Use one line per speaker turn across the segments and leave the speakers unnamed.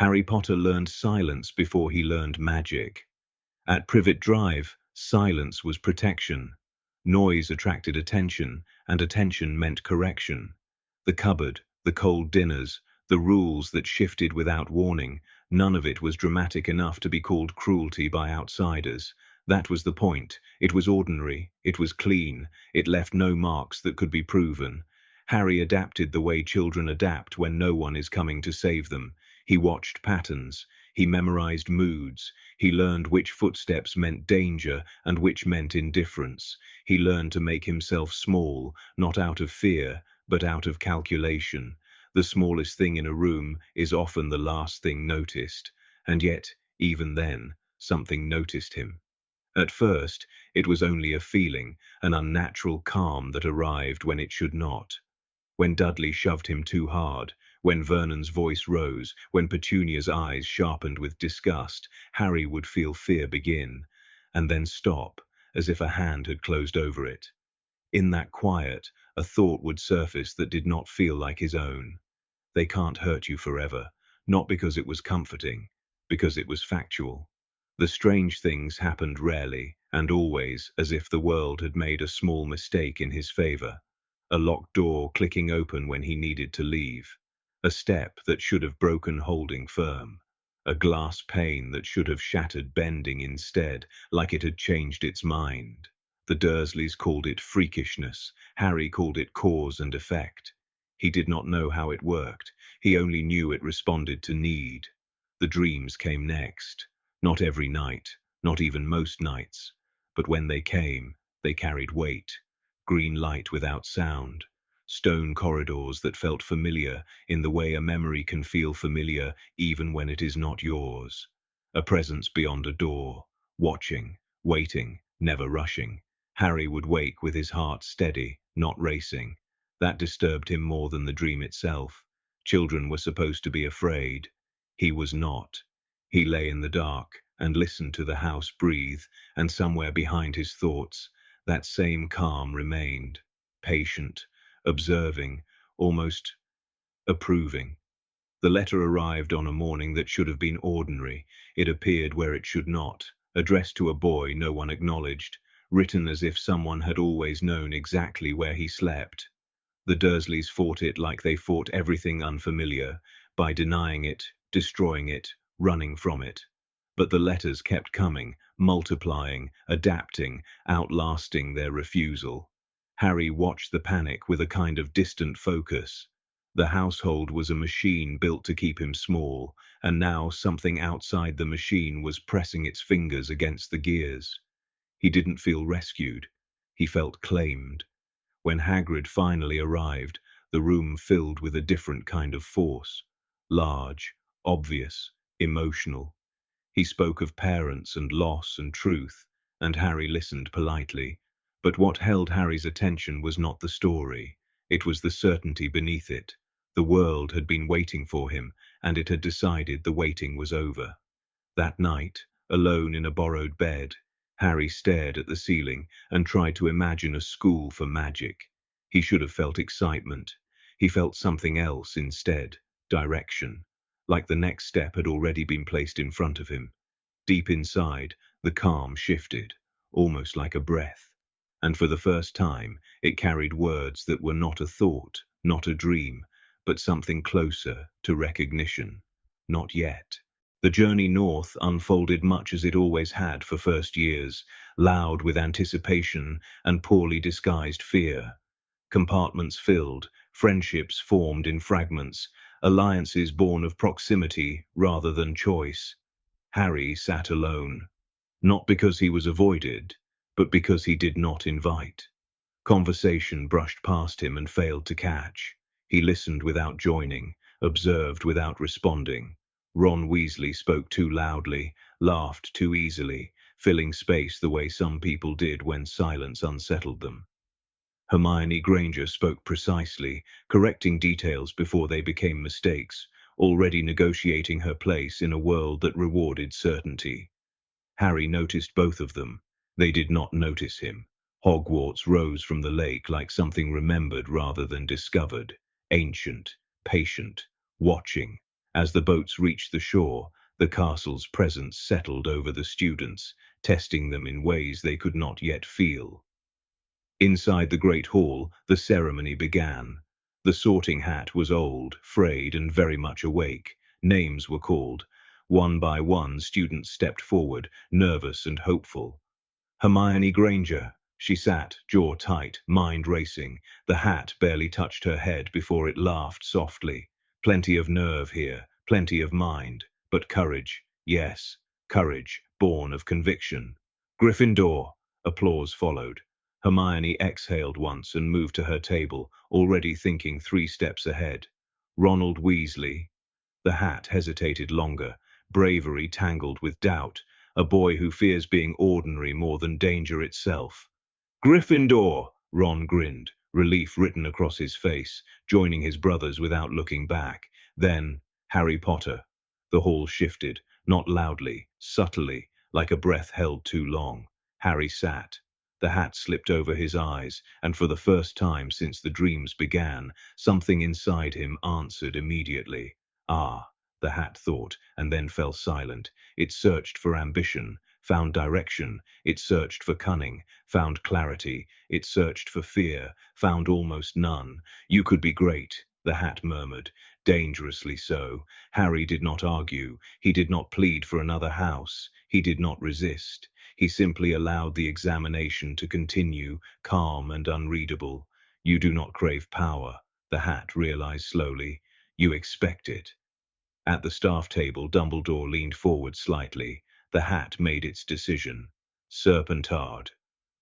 Harry Potter learned silence before he learned magic. At Privet Drive, silence was protection. Noise attracted attention, and attention meant correction. The cupboard, the cold dinners, the rules that shifted without warning, none of it was dramatic enough to be called cruelty by outsiders. That was the point. It was ordinary, it was clean, it left no marks that could be proven. Harry adapted the way children adapt when no one is coming to save them. He watched patterns, he memorized moods, he learned which footsteps meant danger and which meant indifference. He learned to make himself small, not out of fear, but out of calculation. The smallest thing in a room is often the last thing noticed, and yet, even then, something noticed him. At first, it was only a feeling, an unnatural calm that arrived when it should not. When Dudley shoved him too hard, when Vernon's voice rose, when Petunia's eyes sharpened with disgust, Harry would feel fear begin, and then stop, as if a hand had closed over it. In that quiet, a thought would surface that did not feel like his own. They can't hurt you forever, not because it was comforting, because it was factual. The strange things happened rarely, and always as if the world had made a small mistake in his favor. A locked door clicking open when he needed to leave. A step that should have broken holding firm. A glass pane that should have shattered bending instead, like it had changed its mind. The Dursleys called it freakishness. Harry called it cause and effect. He did not know how it worked. He only knew it responded to need. The dreams came next. Not every night, not even most nights. But when they came, they carried weight. Green light without sound. Stone corridors that felt familiar in the way a memory can feel familiar even when it is not yours. A presence beyond a door, watching, waiting, never rushing. Harry would wake with his heart steady, not racing. That disturbed him more than the dream itself. Children were supposed to be afraid. He was not. He lay in the dark and listened to the house breathe, and somewhere behind his thoughts, that same calm remained, patient, observing, almost approving. The letter arrived on a morning that should have been ordinary. It appeared where it should not, addressed to a boy no one acknowledged, written as if someone had always known exactly where he slept. The Dursleys fought it like they fought everything unfamiliar, by denying it, destroying it, running from it. But the letters kept coming, multiplying, adapting, outlasting their refusal. Harry watched the panic with a kind of distant focus. The household was a machine built to keep him small, and now something outside the machine was pressing its fingers against the gears. He didn't feel rescued. He felt claimed. When Hagrid finally arrived, the room filled with a different kind of force. Large, obvious, emotional. He spoke of parents and loss and truth, and Harry listened politely. But what held Harry's attention was not the story. It was the certainty beneath it. The world had been waiting for him, and it had decided the waiting was over. That night, alone in a borrowed bed, Harry stared at the ceiling and tried to imagine a school for magic. He should have felt excitement. He felt something else instead, direction, like the next step had already been placed in front of him. Deep inside, the calm shifted, almost like a breath. And for the first time, it carried words that were not a thought, not a dream, but something closer to recognition. Not yet. The journey north unfolded much as it always had for first years, loud with anticipation and poorly disguised fear. Compartments filled, friendships formed in fragments, alliances born of proximity rather than choice. Harry sat alone, not because he was avoided, but because he did not invite. Conversation brushed past him and failed to catch. He listened without joining, observed without responding. Ron Weasley spoke too loudly, laughed too easily, filling space the way some people did when silence unsettled them. Hermione Granger spoke precisely, correcting details before they became mistakes, already negotiating her place in a world that rewarded certainty. Harry noticed both of them. They did not notice him. Hogwarts rose from the lake like something remembered rather than discovered, ancient, patient, watching. As the boats reached the shore, the castle's presence settled over the students, testing them in ways they could not yet feel. Inside the great hall, the ceremony began. The sorting hat was old, frayed, and very much awake. Names were called. One by one, students stepped forward, nervous and hopeful. Hermione Granger. She sat, jaw tight, mind racing. The hat barely touched her head before it laughed softly. Plenty of nerve here, plenty of mind, but courage, yes, courage, born of conviction. Gryffindor. Applause followed. Hermione exhaled once and moved to her table, already thinking 3 steps ahead. Ronald Weasley. The hat hesitated longer, bravery tangled with doubt, a boy who fears being ordinary more than danger itself. Gryffindor! Ron grinned, relief written across his face, joining his brothers without looking back. Then, Harry Potter. The hall shifted, not loudly, subtly, like a breath held too long. Harry sat. The hat slipped over his eyes, and for the first time since the dreams began, something inside him answered immediately. Ah, the hat thought, and then fell silent. It searched for ambition, found direction. It searched for cunning, found clarity. It searched for fear, found almost none. You could be great, the hat murmured, dangerously so. Harry did not argue. He did not plead for another house. He did not resist. He simply allowed the examination to continue, calm and unreadable. You do not crave power, the hat realized slowly. You expect it. At the staff table, Dumbledore leaned forward slightly. The hat made its decision. Serpentard.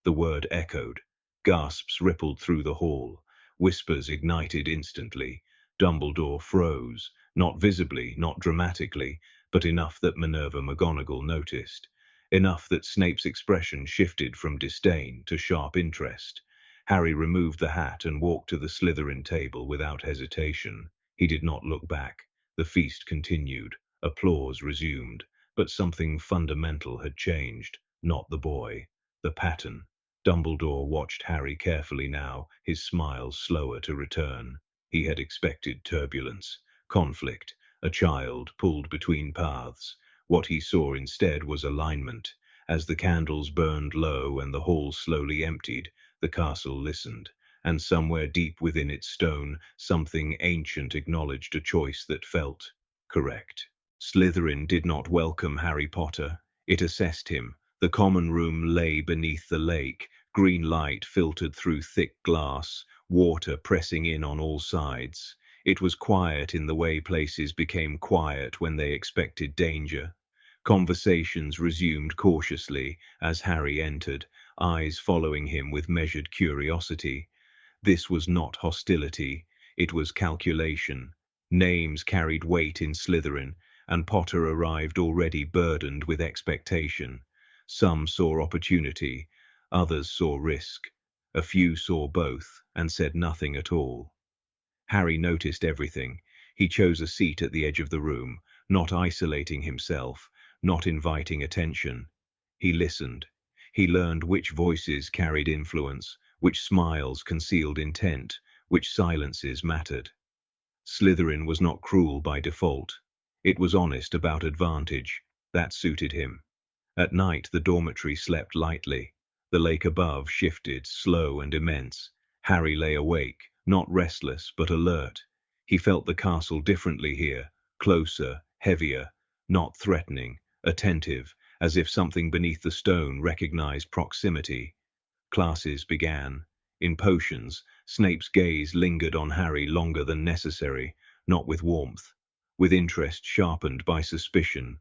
The word echoed. Gasps rippled through the hall. Whispers ignited instantly. Dumbledore froze, not visibly, not dramatically, but enough that Minerva McGonagall noticed. Enough that Snape's expression shifted from disdain to sharp interest. Harry removed the hat and walked to the Slytherin table without hesitation. He did not look back. The feast continued. Applause resumed. But something fundamental had changed. Not the boy. The pattern. Dumbledore watched Harry carefully now, his smile slower to return. He had expected turbulence, conflict, a child pulled between paths. What he saw instead was alignment. As the candles burned low and the hall slowly emptied, the castle listened. And somewhere deep within its stone, something ancient acknowledged a choice that felt correct. Slytherin did not welcome Harry Potter. It assessed him. The common room lay beneath the lake. Green light filtered through thick glass, water pressing in on all sides. It was quiet in the way places became quiet when they expected danger. Conversations resumed cautiously as Harry entered, eyes following him with measured curiosity. This was not hostility, it was calculation. Names carried weight in Slytherin, and Potter arrived already burdened with expectation. Some saw opportunity, others saw risk. A few saw both, and said nothing at all. Harry noticed everything. He chose a seat at the edge of the room, not isolating himself, not inviting attention. He listened. He learned which voices carried influence, which smiles concealed intent, which silences mattered. Slytherin was not cruel by default. It was honest about advantage. That suited him. At night the dormitory slept lightly. The lake above shifted, slow and immense. Harry lay awake, not restless but alert. He felt the castle differently here, closer, heavier, not threatening, attentive, as if something beneath the stone recognized proximity. Classes began. In potions, Snape's gaze lingered on Harry longer than necessary, not with warmth, with interest sharpened by suspicion.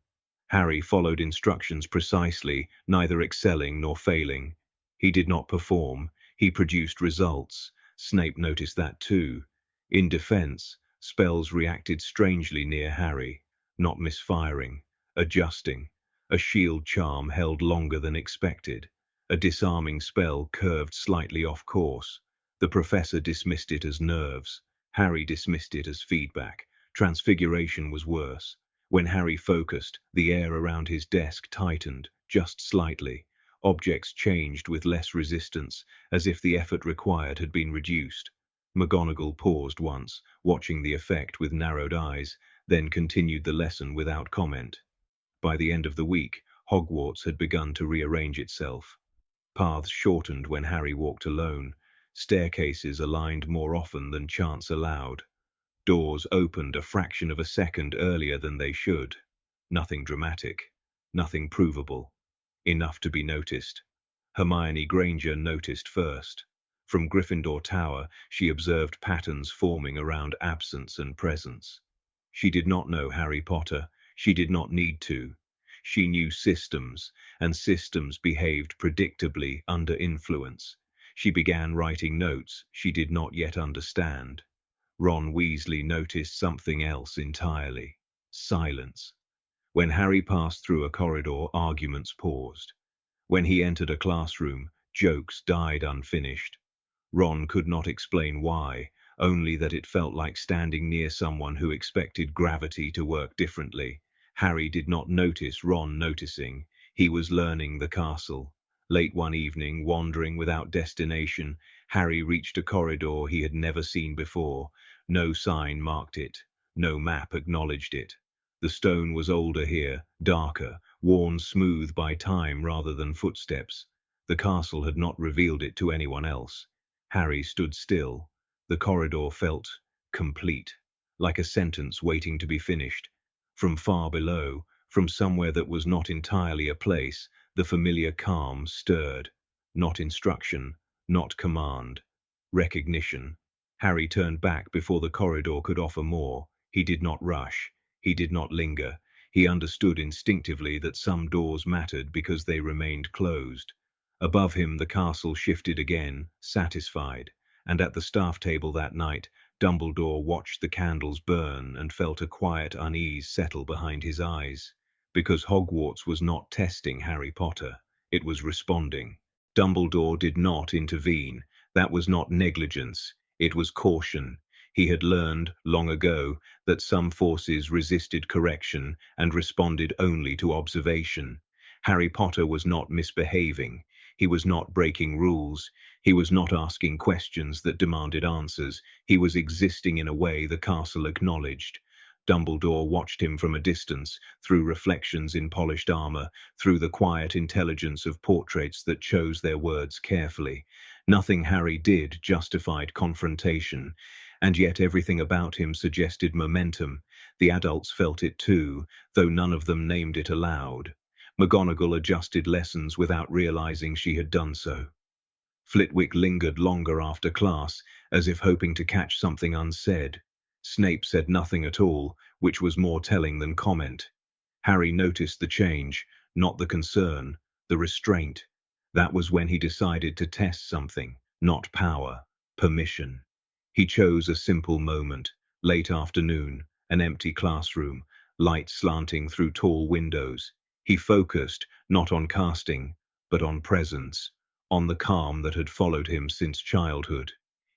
Harry followed instructions precisely, neither excelling nor failing. He did not perform, he produced results. Snape noticed that too. In defense, spells reacted strangely near Harry, not misfiring, adjusting. A shield charm held longer than expected. A disarming spell curved slightly off course. The professor dismissed it as nerves. Harry dismissed it as feedback. Transfiguration was worse. When Harry focused, the air around his desk tightened, just slightly. Objects changed with less resistance, as if the effort required had been reduced. McGonagall paused once, watching the effect with narrowed eyes. then continued the lesson without comment. By the end of the week, Hogwarts had begun to rearrange itself. Paths shortened when Harry walked alone, staircases aligned more often than chance allowed. Doors opened a fraction of a second earlier than they should. Nothing dramatic, nothing provable. Enough to be noticed. Hermione Granger noticed first. From Gryffindor Tower, she observed patterns forming around absence and presence. She did not know Harry Potter. She did not need to. She knew systems, and systems behaved predictably under influence. She began writing notes she did not yet understand. Ron Weasley noticed something else entirely. Silence. When Harry passed through a corridor, arguments paused. When he entered a classroom, jokes died unfinished. Ron could not explain why, only that it felt like standing near someone who expected gravity to work differently. Harry did not notice Ron noticing. He was learning the castle. Late one evening, wandering without destination, Harry reached a corridor he had never seen before. No sign marked it. No map acknowledged it. The stone was older here, darker, worn smooth by time rather than footsteps. The castle had not revealed it to anyone else. Harry stood still. The corridor felt complete, like a sentence waiting to be finished. From far below, from somewhere that was not entirely a place, the familiar calm stirred. Not instruction, not command. Recognition. Harry turned back before the corridor could offer more. He did not rush. He did not linger. He understood instinctively that some doors mattered because they remained closed. Above him the castle shifted again, satisfied, and at the staff table that night, Dumbledore watched the candles burn and felt a quiet unease settle behind his eyes. Because Hogwarts was not testing Harry Potter, it was responding. Dumbledore did not intervene. That was not negligence, it was caution. He had learned, long ago, that some forces resisted correction and responded only to observation. Harry Potter was not misbehaving. He was not breaking rules. He was not asking questions that demanded answers. He was existing in a way the castle acknowledged. Dumbledore watched him from a distance, through reflections in polished armor, through the quiet intelligence of portraits that chose their words carefully. Nothing Harry did justified confrontation, and yet everything about him suggested momentum. The adults felt it too, though none of them named it aloud. McGonagall adjusted lessons without realizing she had done so. Flitwick lingered longer after class, as if hoping to catch something unsaid. Snape said nothing at all, which was more telling than comment. Harry noticed the change, not the concern, the restraint. That was when he decided to test something, not power, permission. He chose a simple moment, late afternoon, an empty classroom, light slanting through tall windows. He focused, not on casting, but on presence, on the calm that had followed him since childhood.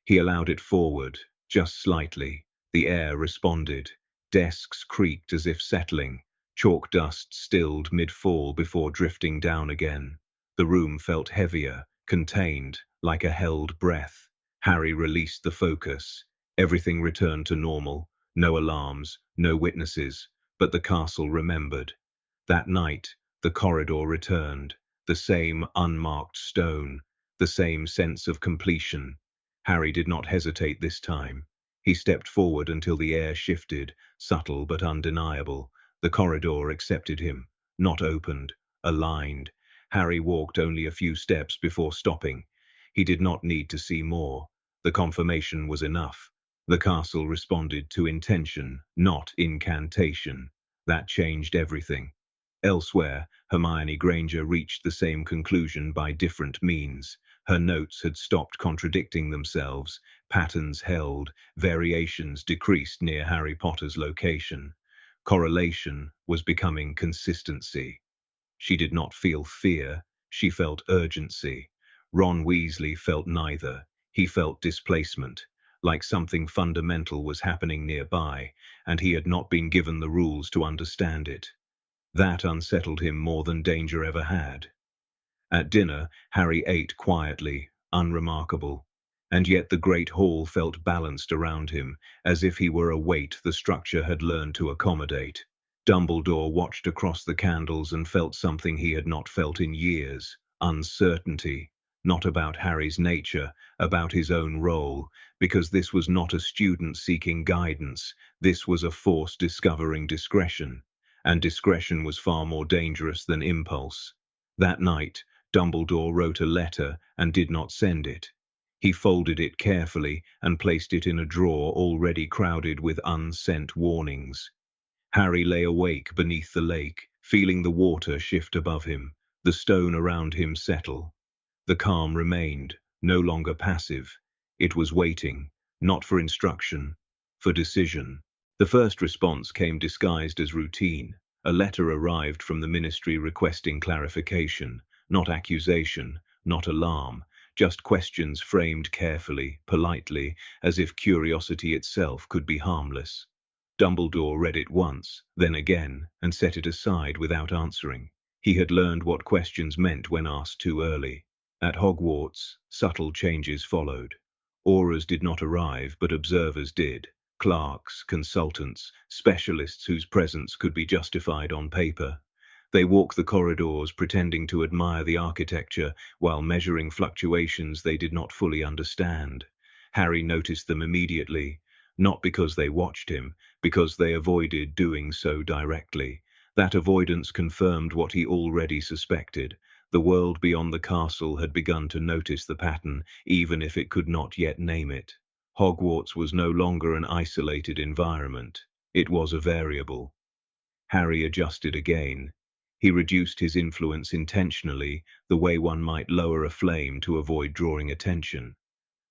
He allowed it forward, just slightly. The air responded. Desks creaked as if settling. Chalk dust stilled mid-fall before drifting down again. The room felt heavier, contained, like a held breath. Harry released the focus. Everything returned to normal. No alarms, no witnesses, but the castle remembered. That night, the corridor returned, the same unmarked stone, the same sense of completion. Harry did not hesitate this time. He stepped forward until the air shifted, subtle but undeniable. The corridor accepted him, not opened, aligned. Harry walked only a few steps before stopping. He did not need to see more. The confirmation was enough. The castle responded to intention, not incantation. That changed everything. Elsewhere, Hermione Granger reached the same conclusion by different means. Her notes had stopped contradicting themselves, patterns held, variations decreased near Harry Potter's location. Correlation was becoming consistency. She did not feel fear, she felt urgency. Ron Weasley felt neither. He felt displacement, like something fundamental was happening nearby, and he had not been given the rules to understand it. That unsettled him more than danger ever had. At dinner, Harry ate quietly, unremarkable. And yet the great hall felt balanced around him, as if he were a weight the structure had learned to accommodate. Dumbledore watched across the candles and felt something he had not felt in years: uncertainty. Not about Harry's nature, about his own role, because this was not a student seeking guidance, this was a force discovering discretion. And discretion was far more dangerous than impulse. That night, Dumbledore wrote a letter and did not send it. He folded it carefully and placed it in a drawer already crowded with unsent warnings. Harry lay awake beneath the lake, feeling the water shift above him, the stone around him settle. The calm remained, no longer passive. It was waiting, not for instruction, for decision. The first response came disguised as routine. A letter arrived from the ministry requesting clarification, not accusation, not alarm, just questions framed carefully, politely, as if curiosity itself could be harmless. Dumbledore read it once, then again, and set it aside without answering. He had learned what questions meant when asked too early. At Hogwarts, subtle changes followed. Aurors did not arrive, but observers did. Clerks, consultants, specialists whose presence could be justified on paper. They walked the corridors pretending to admire the architecture while measuring fluctuations they did not fully understand. Harry noticed them immediately, not because they watched him, because they avoided doing so directly. That avoidance confirmed what he already suspected. The world beyond the castle had begun to notice the pattern, even if it could not yet name it. Hogwarts was no longer an isolated environment. It was a variable. Harry adjusted again. He reduced his influence intentionally, the way one might lower a flame to avoid drawing attention.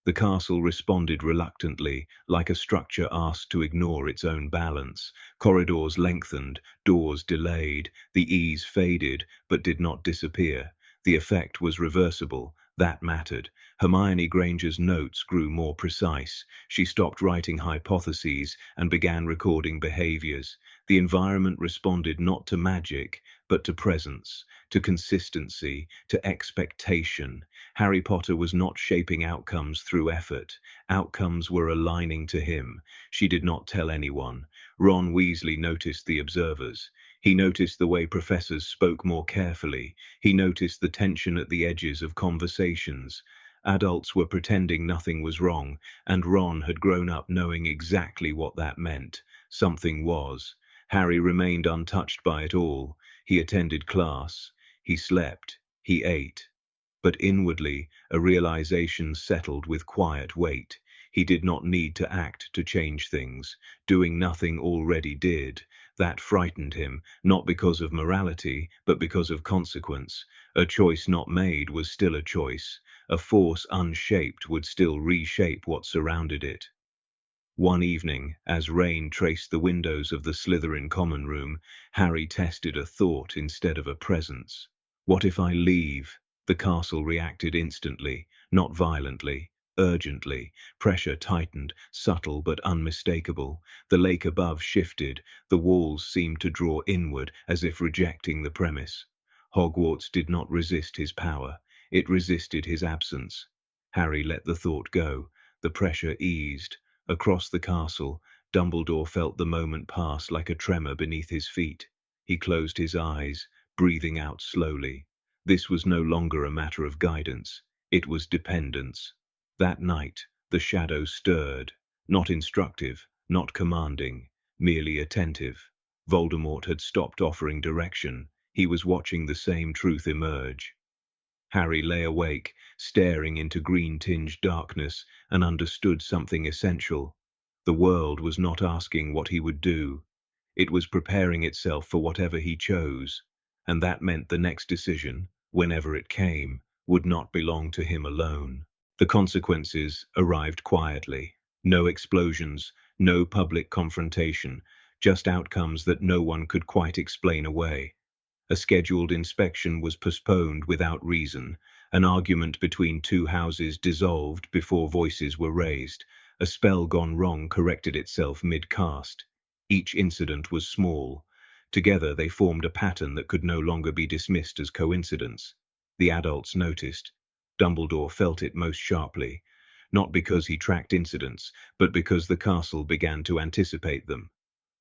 The castle responded reluctantly, like a structure asked to ignore its own balance. Corridors lengthened, doors delayed, the ease faded, but did not disappear. The effect was reversible. That mattered. Hermione Granger's notes grew more precise. She stopped writing hypotheses and began recording behaviors. The environment responded not to magic, but to presence, to consistency, to expectation. Harry Potter was not shaping outcomes through effort. Outcomes were aligning to him. She did not tell anyone. Ron Weasley noticed the observers. He noticed the way professors spoke more carefully. He noticed the tension at the edges of conversations. Adults were pretending nothing was wrong, and Ron had grown up knowing exactly what that meant. Something was. Harry remained untouched by it all. He attended class. He slept. He ate. But inwardly, a realization settled with quiet weight. He did not need to act to change things. Doing nothing already did. That frightened him, not because of morality, but because of consequence. A choice not made was still a choice. A force unshaped would still reshape what surrounded it. One evening, as rain traced the windows of the Slytherin common room, Harry tested a thought instead of a presence. What if I leave? The castle reacted instantly, not violently, urgently. Pressure tightened, subtle but unmistakable. The lake above shifted, the walls seemed to draw inward, as if rejecting the premise. Hogwarts did not resist his power, it resisted his absence. Harry let the thought go. The pressure eased. Across the castle, Dumbledore felt the moment pass like a tremor beneath his feet. He closed his eyes, breathing out slowly. This was no longer a matter of guidance, it was dependence. That night, the shadow stirred, not instructive, not commanding, merely attentive. Voldemort had stopped offering direction. He was watching the same truth emerge. Harry lay awake, staring into green-tinged darkness, and understood something essential. The world was not asking what he would do. It was preparing itself for whatever he chose, and that meant the next decision, whenever it came, would not belong to him alone. The consequences arrived quietly. No explosions, no public confrontation, just outcomes that no one could quite explain away. A scheduled inspection was postponed without reason. An argument between two houses dissolved before voices were raised. A spell gone wrong corrected itself mid-cast. Each incident was small. Together they formed a pattern that could no longer be dismissed as coincidence. The adults noticed. Dumbledore felt it most sharply. not because he tracked incidents, but because the castle began to anticipate them.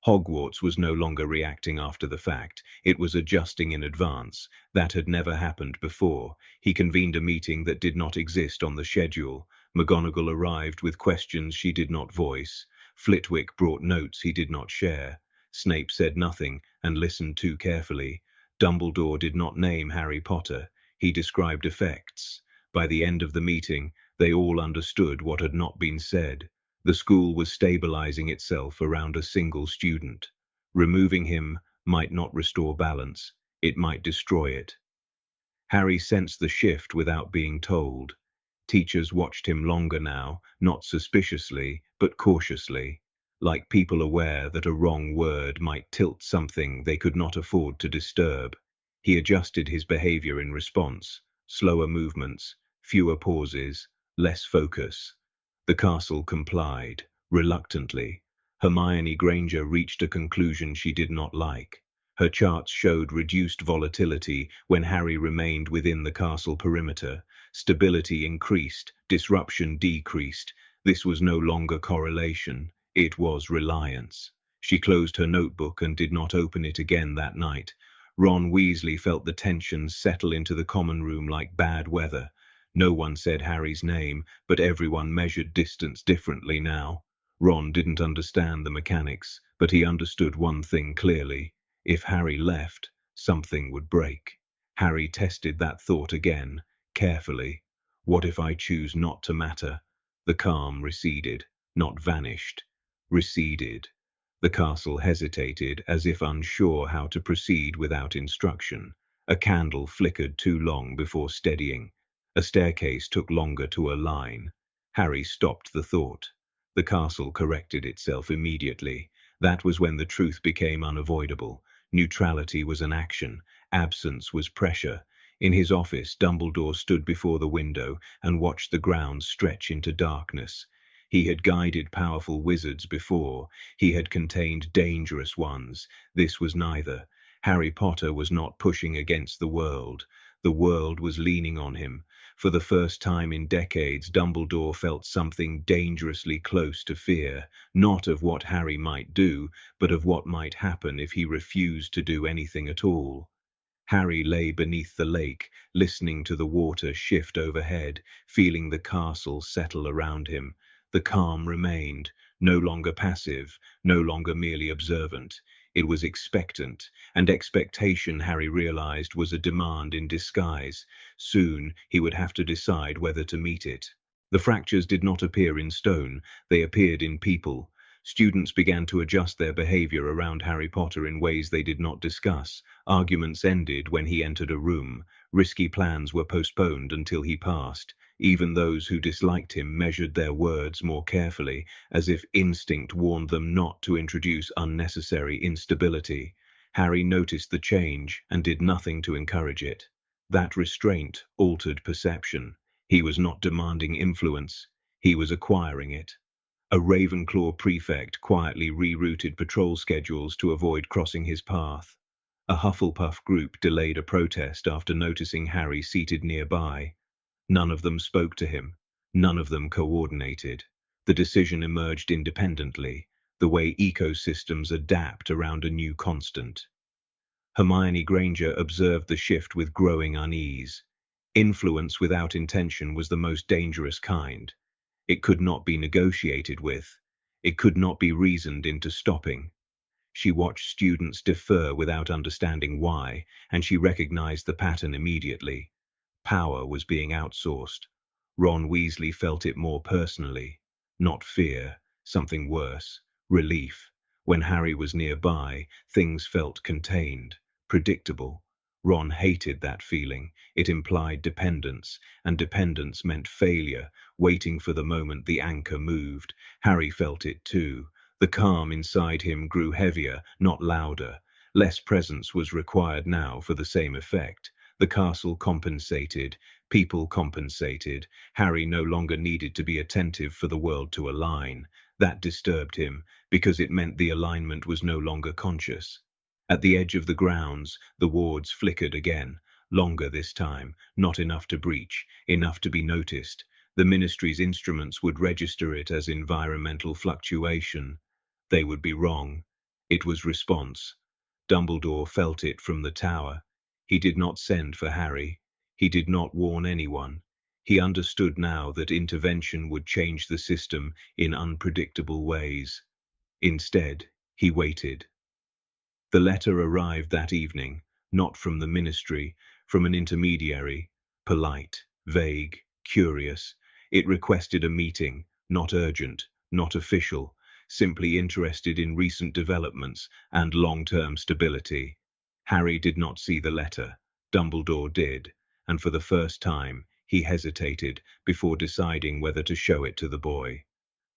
Hogwarts was no longer reacting after the fact, it was adjusting in advance. That had never happened before. He convened a meeting that did not exist on the schedule. McGonagall arrived with questions she did not voice. Flitwick brought notes he did not share. Snape said nothing and listened too carefully. Dumbledore did not name Harry Potter. He described effects. By the end of the meeting, they all understood what had not been said. The school was stabilizing itself around a single student. Removing him might not restore balance, it might destroy it. Harry sensed the shift without being told. Teachers watched him longer now, not suspiciously, but cautiously, like people aware that a wrong word might tilt something they could not afford to disturb. He adjusted his behavior in response, slower movements, fewer pauses, less focus. The castle complied, reluctantly. Hermione Granger reached a conclusion she did not like. Her charts showed reduced volatility when Harry remained within the castle perimeter. Stability increased, disruption decreased. This was no longer correlation, it was reliance. She closed her notebook and did not open it again that night. Ron Weasley felt the tension settle into the common room like bad weather. No one said Harry's name, but everyone measured distance differently now. Ron didn't understand the mechanics, but he understood one thing clearly. If Harry left, something would break. Harry tested that thought again, carefully. What if I choose not to matter? The calm receded, not vanished. Receded. The castle hesitated, as if unsure how to proceed without instruction. A candle flickered too long before steadying. A staircase took longer to align. Harry stopped the thought. The castle corrected itself immediately. That was when the truth became unavoidable. Neutrality was an action. Absence was pressure. In his office, Dumbledore stood before the window and watched the ground stretch into darkness. He had guided powerful wizards before. He had contained dangerous ones. This was neither. Harry Potter was not pushing against the world. The world was leaning on him. For the first time in decades, Dumbledore felt something dangerously close to fear, not of what Harry might do, but of what might happen if he refused to do anything at all. Harry lay beneath the lake, listening to the water shift overhead, feeling the castle settle around him. The calm remained, no longer passive, no longer merely observant. It was expectant, and expectation, Harry realized, was a demand in disguise. Soon he would have to decide whether to meet it. The fractures did not appear in stone, they appeared in people. Students began to adjust their behavior around Harry Potter in ways they did not discuss. Arguments ended when he entered a room. Risky plans were postponed until he passed. Even those who disliked him measured their words more carefully, as if instinct warned them not to introduce unnecessary instability. Harry noticed the change and did nothing to encourage it. That restraint altered perception. He was not demanding influence, he was acquiring it. A Ravenclaw prefect quietly rerouted patrol schedules to avoid crossing his path. A Hufflepuff group delayed a protest after noticing Harry seated nearby. None of them spoke to him. None of them coordinated. The decision emerged independently, the way ecosystems adapt around a new constant. Hermione Granger observed the shift with growing unease. Influence without intention was the most dangerous kind. It could not be negotiated with. It could not be reasoned into stopping. She watched students defer without understanding why, and she recognized the pattern immediately. Power was being outsourced. Ron Weasley felt it more personally. Not fear, something worse, relief. When Harry was nearby, things felt contained, predictable. Ron hated that feeling. It implied dependence, and dependence meant failure, waiting for the moment the anchor moved. Harry felt it too. The calm inside him grew heavier, not louder. Less presence was required now for the same effect. The castle compensated, people compensated. Harry no longer needed to be attentive for the world to align. That disturbed him, because it meant the alignment was no longer conscious. At the edge of the grounds, the wards flickered again, longer this time, not enough to breach, enough to be noticed. The ministry's instruments would register it as environmental fluctuation. They would be wrong. It was response. Dumbledore felt it from the tower. He did not send for Harry. He did not warn anyone. He understood now that intervention would change the system in unpredictable ways. Instead, he waited. The letter arrived that evening, not from the ministry, from an intermediary, polite, vague, curious. It requested a meeting, not urgent, not official, simply interested in recent developments and long-term stability. Harry did not see the letter. Dumbledore did, and for the first time, he hesitated before deciding whether to show it to the boy.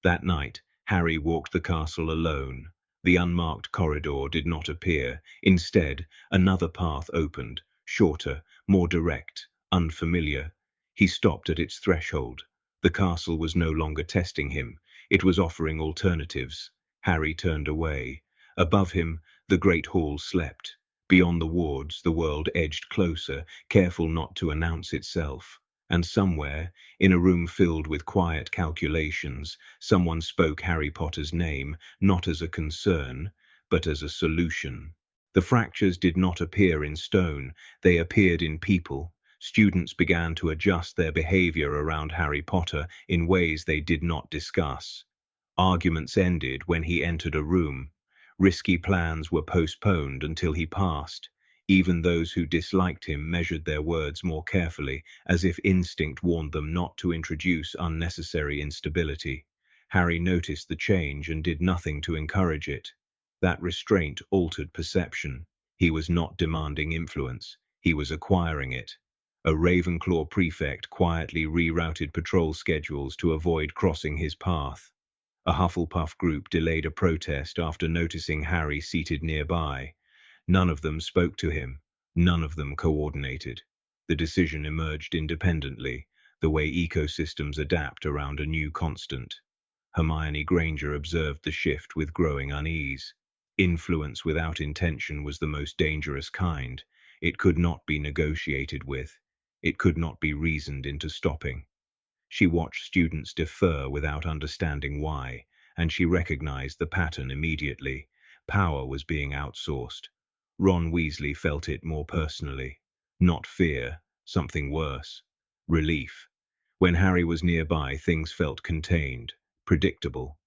That night, Harry walked the castle alone. The unmarked corridor did not appear. Instead, another path opened, shorter, more direct, unfamiliar. He stopped at its threshold. The castle was no longer testing him. It was offering alternatives. Harry turned away. Above him, the great hall slept. Beyond the wards, the world edged closer, careful not to announce itself. And somewhere, in a room filled with quiet calculations, someone spoke Harry Potter's name, not as a concern, but as a solution. The fractures did not appear in stone, they appeared in people. Students began to adjust their behavior around Harry Potter in ways they did not discuss. Arguments ended when he entered a room. Risky plans were postponed until he passed. Even those who disliked him measured their words more carefully, as if instinct warned them not to introduce unnecessary instability. Harry noticed the change and did nothing to encourage it. That restraint altered perception. He was not demanding influence, he was acquiring it. A Ravenclaw prefect quietly rerouted patrol schedules to avoid crossing his path. A Hufflepuff group delayed a protest after noticing Harry seated nearby. None of them spoke to him. None of them coordinated. The decision emerged independently, the way ecosystems adapt around a new constant. Hermione Granger observed the shift with growing unease. Influence without intention was the most dangerous kind. It could not be negotiated with. It could not be reasoned into stopping. She watched students defer without understanding why, and she recognized the pattern immediately. Power was being outsourced. Ron Weasley felt it more personally. Not fear, something worse. Relief. When Harry was nearby, things felt contained, predictable.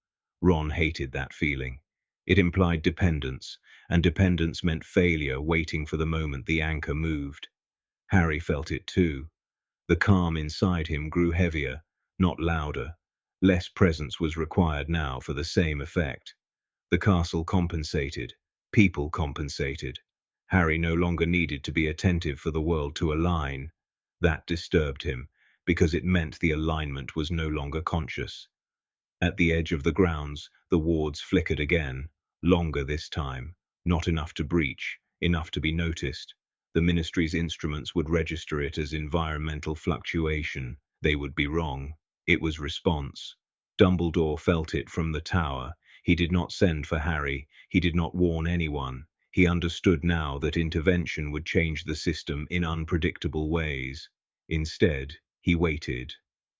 Ron hated that feeling. It implied dependence, and dependence meant failure waiting for the moment the anchor moved. Harry felt it too. The calm inside him grew heavier, not louder. Less presence was required now for the same effect. The castle compensated. People compensated. Harry no longer needed to be attentive for the world to align. That disturbed him, because it meant the alignment was no longer conscious. At the edge of the grounds, the wards flickered again, longer this time, not enough to breach, enough to be noticed. The ministry's instruments would register it as environmental fluctuation. They would be wrong. It was response. Dumbledore felt it from the tower. He did not send for Harry. He did not warn anyone. He understood now that intervention would change the system in unpredictable ways. Instead, he waited.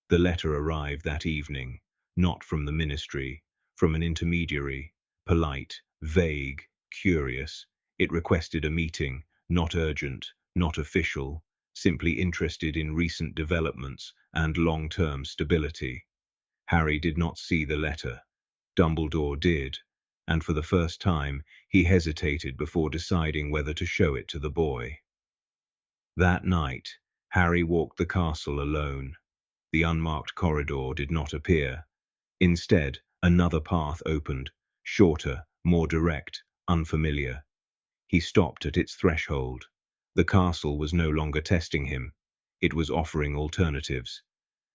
The letter arrived that evening, not from the ministry, from an intermediary, polite, vague, curious. It requested a meeting, not urgent, not official, simply interested in recent developments and long-term stability. Harry did not see the letter. Dumbledore did, and for the first time, he hesitated before deciding whether to show it to the boy. That night, Harry walked the castle alone. The unmarked corridor did not appear. Instead, another path opened, shorter, more direct, unfamiliar. He stopped at its threshold. The castle was no longer testing him. It was offering alternatives.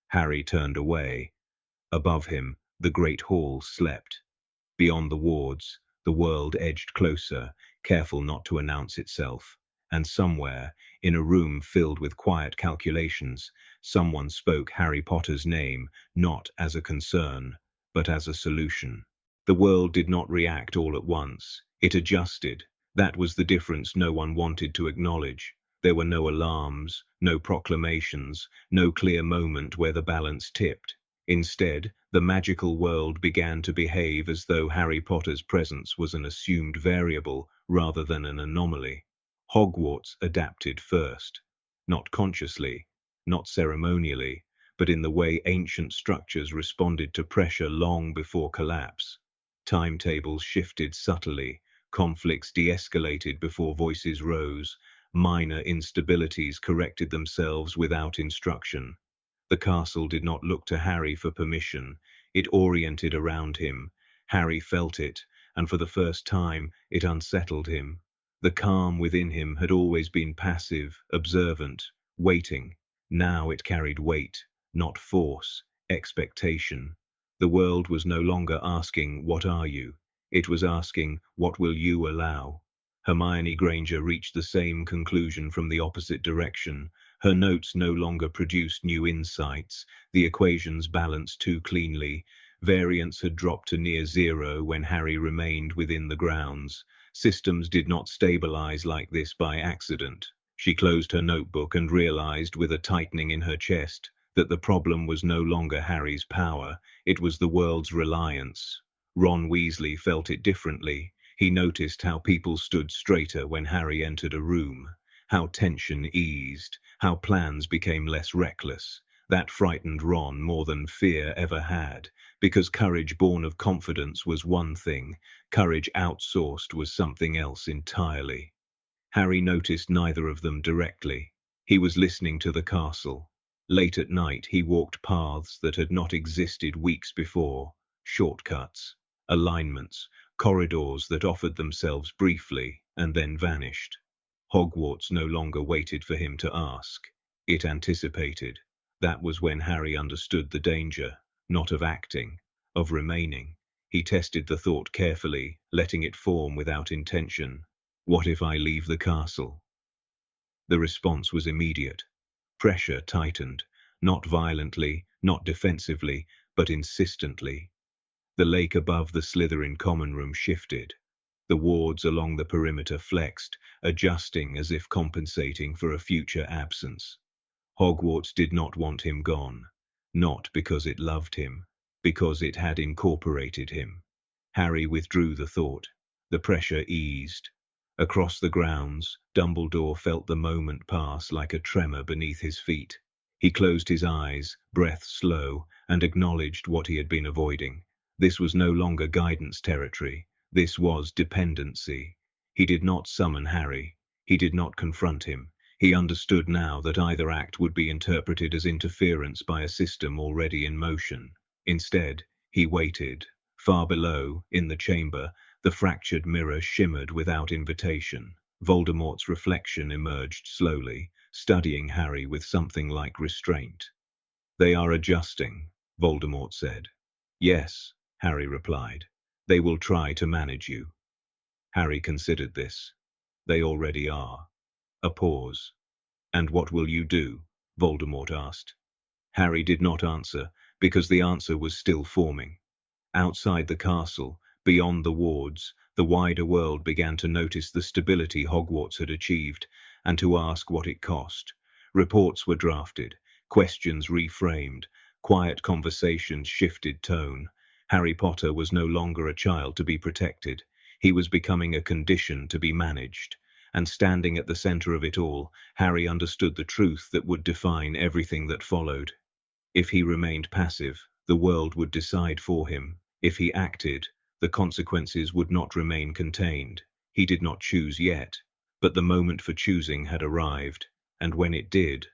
Harry turned away. Above him, the great hall slept. Beyond the wards, the world edged closer, careful not to announce itself. And somewhere, in a room filled with quiet calculations, someone spoke Harry Potter's name, not as a concern, but as a solution. The world did not react all at once. It adjusted. That was the difference no one wanted to acknowledge. There were no alarms, no proclamations, no clear moment where the balance tipped. Instead, the magical world began to behave as though Harry Potter's presence was an assumed variable rather than an anomaly. Hogwarts adapted first, not consciously, not ceremonially, but in the way ancient structures responded to pressure long before collapse. Timetables shifted subtly, conflicts de-escalated before voices rose, minor instabilities corrected themselves without instruction. The castle did not look to Harry for permission. It oriented around him. Harry felt it, and for the first time, it unsettled him. The calm within him had always been passive, observant, waiting. Now it carried weight, not force, expectation. The world was no longer asking, "What are you?" It was asking, "What will you allow?" Hermione Granger reached the same conclusion from the opposite direction. Her notes no longer produced new insights. The equations balanced too cleanly. Variance had dropped to near zero when Harry remained within the grounds. Systems did not stabilize like this by accident. She closed her notebook and realized, with a tightening in her chest, that the problem was no longer Harry's power, it was the world's reliance. Ron Weasley felt it differently. He noticed how people stood straighter when Harry entered a room, how tension eased, how plans became less reckless. That frightened Ron more than fear ever had, because courage born of confidence was one thing, courage outsourced was something else entirely. Harry noticed neither of them directly. He was listening to the castle. Late at night, he walked paths that had not existed weeks before, shortcuts, alignments, corridors that offered themselves briefly and then vanished. Hogwarts no longer waited for him to ask. It anticipated. That was when Harry understood the danger, not of acting, of remaining. He tested the thought carefully, letting it form without intention. What if I leave the castle? The response was immediate. Pressure tightened, not violently, not defensively, but insistently. The lake above the Slytherin common room shifted. The wards along the perimeter flexed, adjusting as if compensating for a future absence. Hogwarts did not want him gone, not because it loved him, because it had incorporated him. Harry withdrew the thought. The pressure eased. Across the grounds, Dumbledore felt the moment pass like a tremor beneath his feet. He closed his eyes, breath slow, and acknowledged what he had been avoiding. This was no longer guidance territory. This was dependency. He did not summon Harry. He did not confront him. He understood now that either act would be interpreted as interference by a system already in motion. Instead, he waited. Far below, in the chamber, the fractured mirror shimmered without invitation. Voldemort's reflection emerged slowly, studying Harry with something like restraint. "They are adjusting," Voldemort said. "Yes," Harry replied. "They will try to manage you." Harry considered this. "They already are." A pause. "And what will you do?" Voldemort asked. Harry did not answer, because the answer was still forming. Outside the castle, beyond the wards, the wider world began to notice the stability Hogwarts had achieved, and to ask what it cost. Reports were drafted, questions reframed, quiet conversations shifted tone. Harry Potter was no longer a child to be protected. He was becoming a condition to be managed. And standing at the center of it all, Harry understood the truth that would define everything that followed. If he remained passive, the world would decide for him. If he acted, the consequences would not remain contained. He did not choose yet, but the moment for choosing had arrived, and when it did,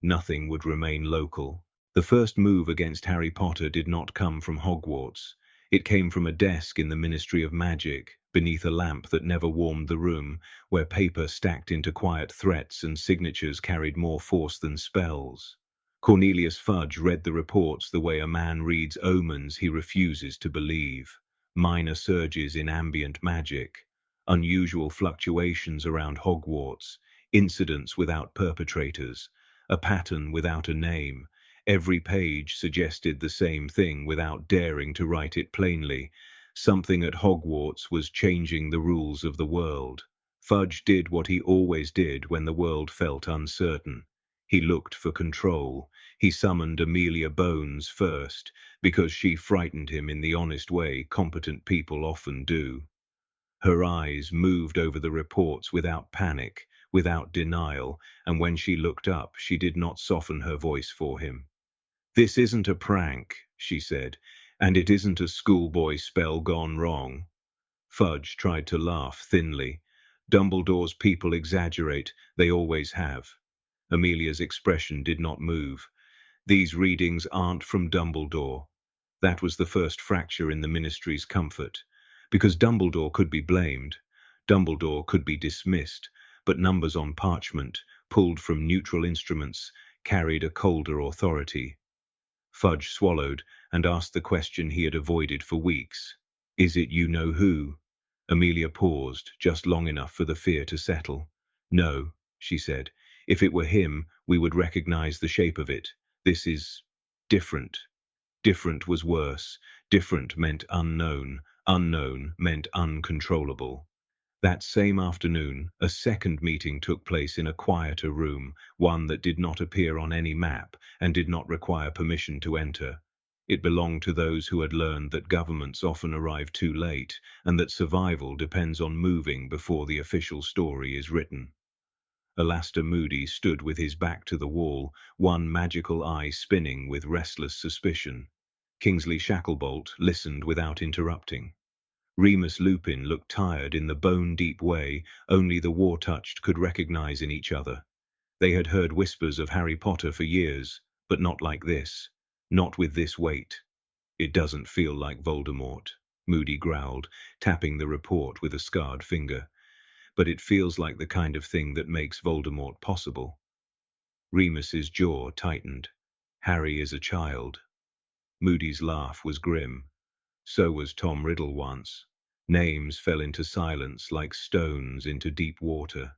nothing would remain local. The first move against Harry Potter did not come from Hogwarts. It came from a desk in the Ministry of Magic, beneath a lamp that never warmed the room, where paper stacked into quiet threats and signatures carried more force than spells. Cornelius Fudge read the reports the way a man reads omens he refuses to believe. Minor surges in ambient magic, unusual fluctuations around Hogwarts, incidents without perpetrators, a pattern without a name. Every page suggested the same thing without daring to write it plainly. Something at Hogwarts was changing the rules of the world. Fudge did what he always did when the world felt uncertain. He looked for control. He summoned Amelia Bones first, because she frightened him in the honest way competent people often do. Her eyes moved over the reports without panic, without denial, and when she looked up, she did not soften her voice for him. "This isn't a prank," she said, "and it isn't a schoolboy spell gone wrong." Fudge tried to laugh thinly. Dumbledore's people exaggerate, they always have. Amelia's expression did not move. These readings aren't from Dumbledore. That was the first fracture in the Ministry's comfort. Because Dumbledore could be blamed, Dumbledore could be dismissed, but numbers on parchment, pulled from neutral instruments, carried a colder authority. Fudge swallowed and asked the question he had avoided for weeks. "Is it you-know-who?" Amelia paused, just long enough for the fear to settle. "No," she said. "If it were him, we would recognize the shape of it. This is different." Different was worse. Different meant unknown. Unknown meant uncontrollable. That same afternoon, a second meeting took place in a quieter room, one that did not appear on any map and did not require permission to enter. It belonged to those who had learned that governments often arrive too late and that survival depends on moving before the official story is written. Alastair Moody stood with his back to the wall, one magical eye spinning with restless suspicion. Kingsley Shacklebolt listened without interrupting. Remus Lupin looked tired in the bone-deep way only the war-touched could recognize in each other. They had heard whispers of Harry Potter for years, but not like this. Not with this weight. "It doesn't feel like Voldemort," Moody growled, tapping the report with a scarred finger. "But it feels like the kind of thing that makes Voldemort possible." Remus's jaw tightened. "Harry is a child." Moody's laugh was grim. "So was Tom Riddle once." Names fell into silence like stones into deep water.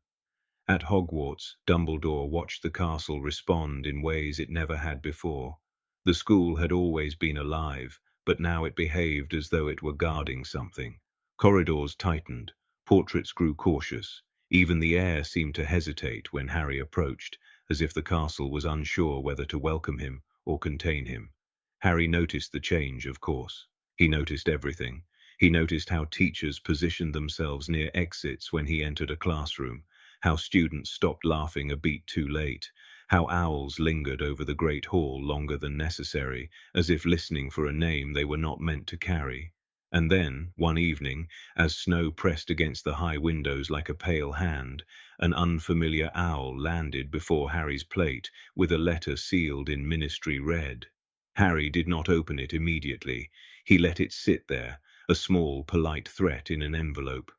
At Hogwarts, Dumbledore watched the castle respond in ways it never had before. The school had always been alive, but now it behaved as though it were guarding something. Corridors tightened, portraits grew cautious. Even the air seemed to hesitate when Harry approached, as if the castle was unsure whether to welcome him or contain him. Harry noticed the change, of course. He noticed everything. He noticed how teachers positioned themselves near exits when he entered a classroom, how students stopped laughing a beat too late, how owls lingered over the great hall longer than necessary, as if listening for a name they were not meant to carry. And then, one evening, as snow pressed against the high windows like a pale hand, an unfamiliar owl landed before Harry's plate with a letter sealed in ministry red. Harry did not open it immediately. He let it sit there, a small, polite threat in an envelope.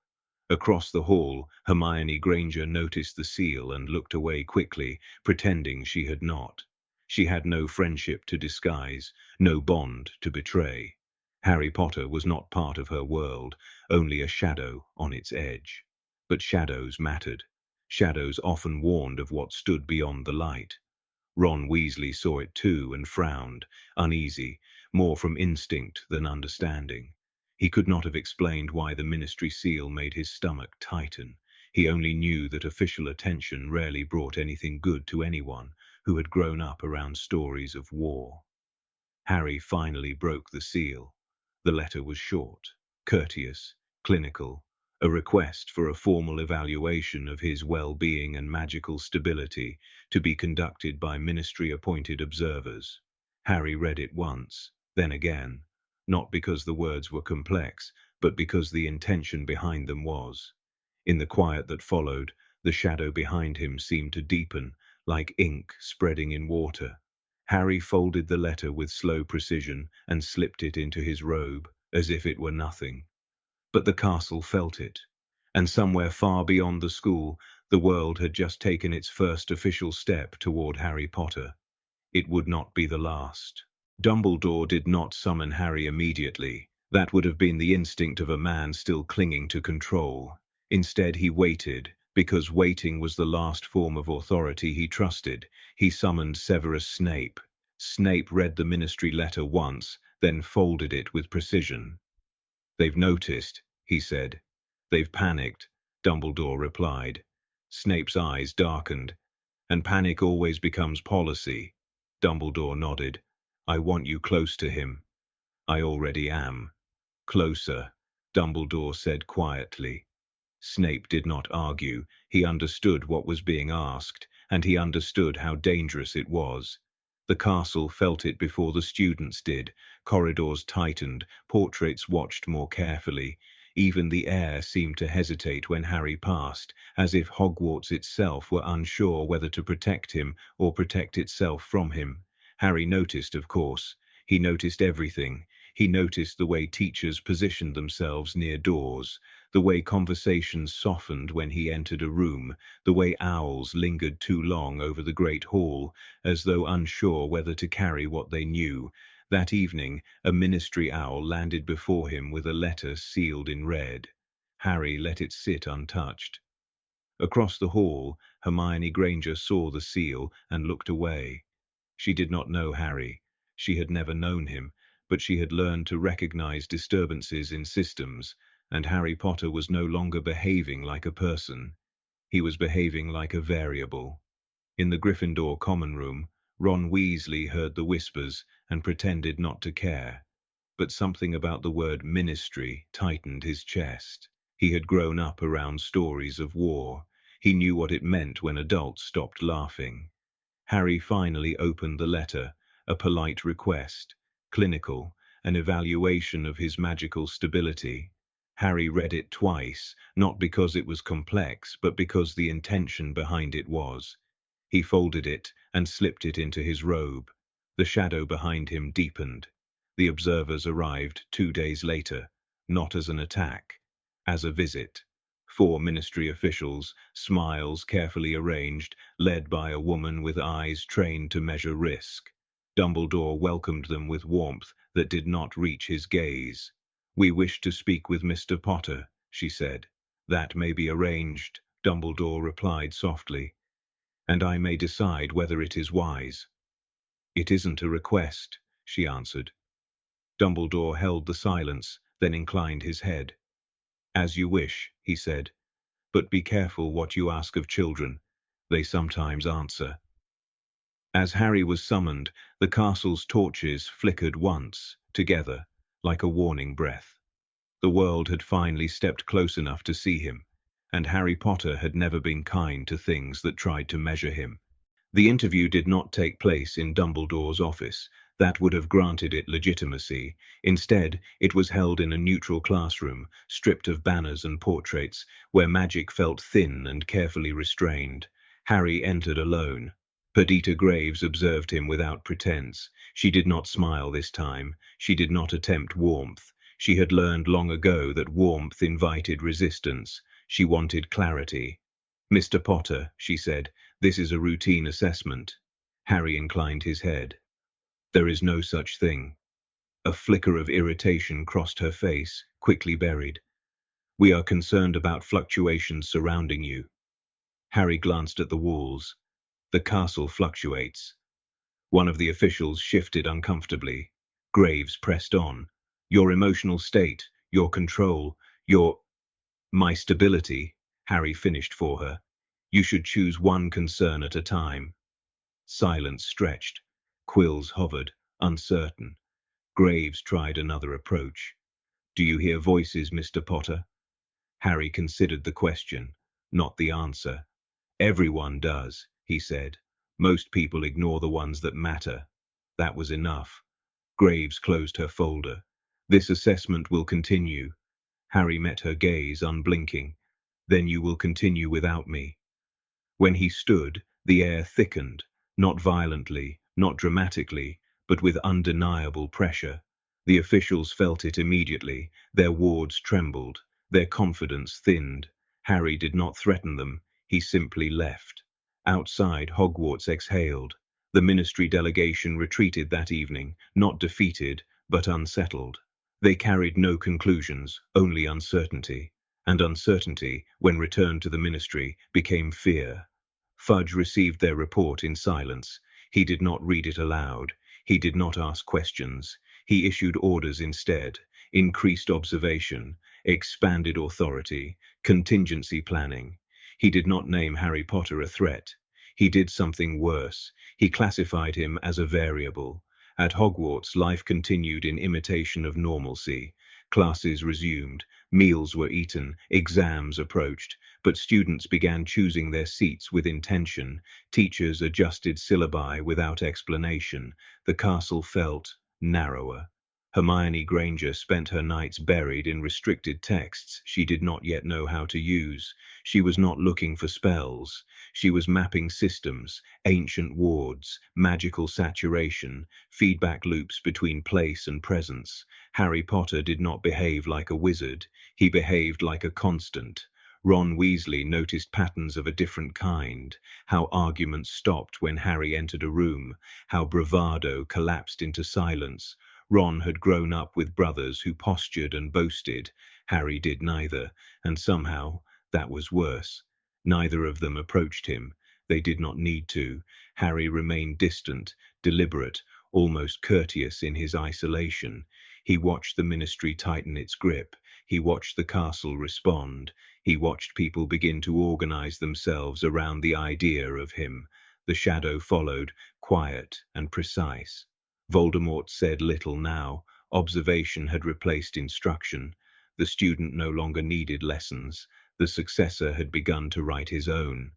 Across the hall, Hermione Granger noticed the seal and looked away quickly, pretending she had not. She had no friendship to disguise, no bond to betray. Harry Potter was not part of her world, only a shadow on its edge. But shadows mattered. Shadows often warned of what stood beyond the light. Ron Weasley saw it too and frowned, uneasy, more from instinct than understanding. He could not have explained why the ministry seal made his stomach tighten. He only knew that official attention rarely brought anything good to anyone who had grown up around stories of war. Harry finally broke the seal. The letter was short, courteous, clinical, a request for a formal evaluation of his well-being and magical stability to be conducted by ministry-appointed observers. Harry read it once, then again, not because the words were complex, but because the intention behind them was. In the quiet that followed, the shadow behind him seemed to deepen, like ink spreading in water. Harry folded the letter with slow precision and slipped it into his robe, as if it were nothing. But the castle felt it, and somewhere far beyond the school, the world had just taken its first official step toward Harry Potter. It would not be the last. Dumbledore did not summon Harry immediately. That would have been the instinct of a man still clinging to control. Instead, he waited, because waiting was the last form of authority he trusted. He summoned Severus Snape. Snape read the ministry letter once, then folded it with precision. "They've noticed," he said. "They've panicked. Dumbledore replied. Snape's eyes darkened. And panic always becomes policy. Dumbledore nodded. I want you close to him. I already am. Closer, Dumbledore said quietly. Snape did not argue. He understood what was being asked, and he understood how dangerous it was. The castle felt it before the students did. Corridors tightened, portraits watched more carefully. Even the air seemed to hesitate when Harry passed, as if Hogwarts itself were unsure whether to protect him or protect itself from him. Harry noticed, of course. He noticed everything. He noticed the way teachers positioned themselves near doors, the way conversations softened when he entered a room, the way owls lingered too long over the great hall, as though unsure whether to carry what they knew. That evening, a ministry owl landed before him with a letter sealed in red. Harry let it sit untouched. Across the hall, Hermione Granger saw the seal and looked away. She did not know Harry. She had never known him, but she had learned to recognize disturbances in systems, and Harry Potter was no longer behaving like a person. He was behaving like a variable. In the Gryffindor common room, Ron Weasley heard the whispers and pretended not to care. But something about the word ministry tightened his chest. He had grown up around stories of war. He knew what it meant when adults stopped laughing. Harry finally opened the letter, a polite request, clinical, an evaluation of his magical stability. Harry read it twice, not because it was complex, but because the intention behind it was. He folded it and slipped it into his robe. The shadow behind him deepened. The observers arrived 2 days later, not as an attack, as a visit. 4 ministry officials, smiles carefully arranged, led by a woman with eyes trained to measure risk. Dumbledore welcomed them with warmth that did not reach his gaze. We wish to speak with Mr. Potter, she said. That may be arranged, Dumbledore replied softly. And I may decide whether it is wise. It isn't a request, she answered. Dumbledore held the silence, then inclined his head. As you wish, he said. But be careful what you ask of children. They sometimes answer. As Harry was summoned, the castle's torches flickered once, together, like a warning breath. The world had finally stepped close enough to see him, and Harry Potter had never been kind to things that tried to measure him. The interview did not take place in Dumbledore's office. That would have granted it legitimacy. Instead, it was held in a neutral classroom, stripped of banners and portraits, where magic felt thin and carefully restrained. Harry entered alone. Perdita Graves observed him without pretense. She did not smile this time. She did not attempt warmth. She had learned long ago that warmth invited resistance. She wanted clarity. Mr. Potter, she said, this is a routine assessment. Harry inclined his head. There is no such thing. A flicker of irritation crossed her face, quickly buried. We are concerned about fluctuations surrounding you. Harry glanced at the walls. The castle fluctuates. One of the officials shifted uncomfortably. Graves pressed on. Your emotional state, your control, my stability, Harry finished for her. You should choose one concern at a time. Silence stretched. Quills hovered, uncertain. Graves tried another approach. Do you hear voices, Mr. Potter? Harry considered the question, not the answer. Everyone does, he said. Most people ignore the ones that matter. That was enough. Graves closed her folder. This assessment will continue. Harry met her gaze, unblinking. Then you will continue without me. When he stood, the air thickened, not violently, not dramatically, but with undeniable pressure. The officials felt it immediately. Their wards trembled. Their confidence thinned. Harry did not threaten them. He simply left. Outside, Hogwarts exhaled. The ministry delegation retreated that evening, not defeated, but unsettled. They carried no conclusions, only uncertainty. And uncertainty, when returned to the ministry, became fear. Fudge received their report in silence. He did not read it aloud. He did not ask questions. He issued orders instead: increased observation, expanded authority, Contingency planning. He did not name Harry Potter a threat. He did something worse. He classified him as a variable. At Hogwarts, life continued in imitation of normalcy. Classes resumed, meals were eaten, exams approached, but students began choosing their seats with intention. Teachers adjusted syllabi without explanation. The castle felt narrower. Hermione Granger spent her nights buried in restricted texts she did not yet know how to use. She was not looking for spells. She was mapping systems, ancient wards, magical saturation, feedback loops between place and presence. Harry Potter did not behave like a wizard. He behaved like a constant. Ron Weasley noticed patterns of a different kind, how arguments stopped when Harry entered a room, how bravado collapsed into silence. Ron had grown up with brothers who postured and boasted. Harry did neither, and somehow that was worse. Neither of them approached him. They did not need to. Harry remained distant, deliberate, almost courteous in his isolation. He watched the ministry tighten its grip. He watched the castle respond. He watched people begin to organize themselves around the idea of him. The shadow followed, quiet and precise. Voldemort said little now. Observation had replaced instruction. The student no longer needed lessons. The successor had begun to write his own.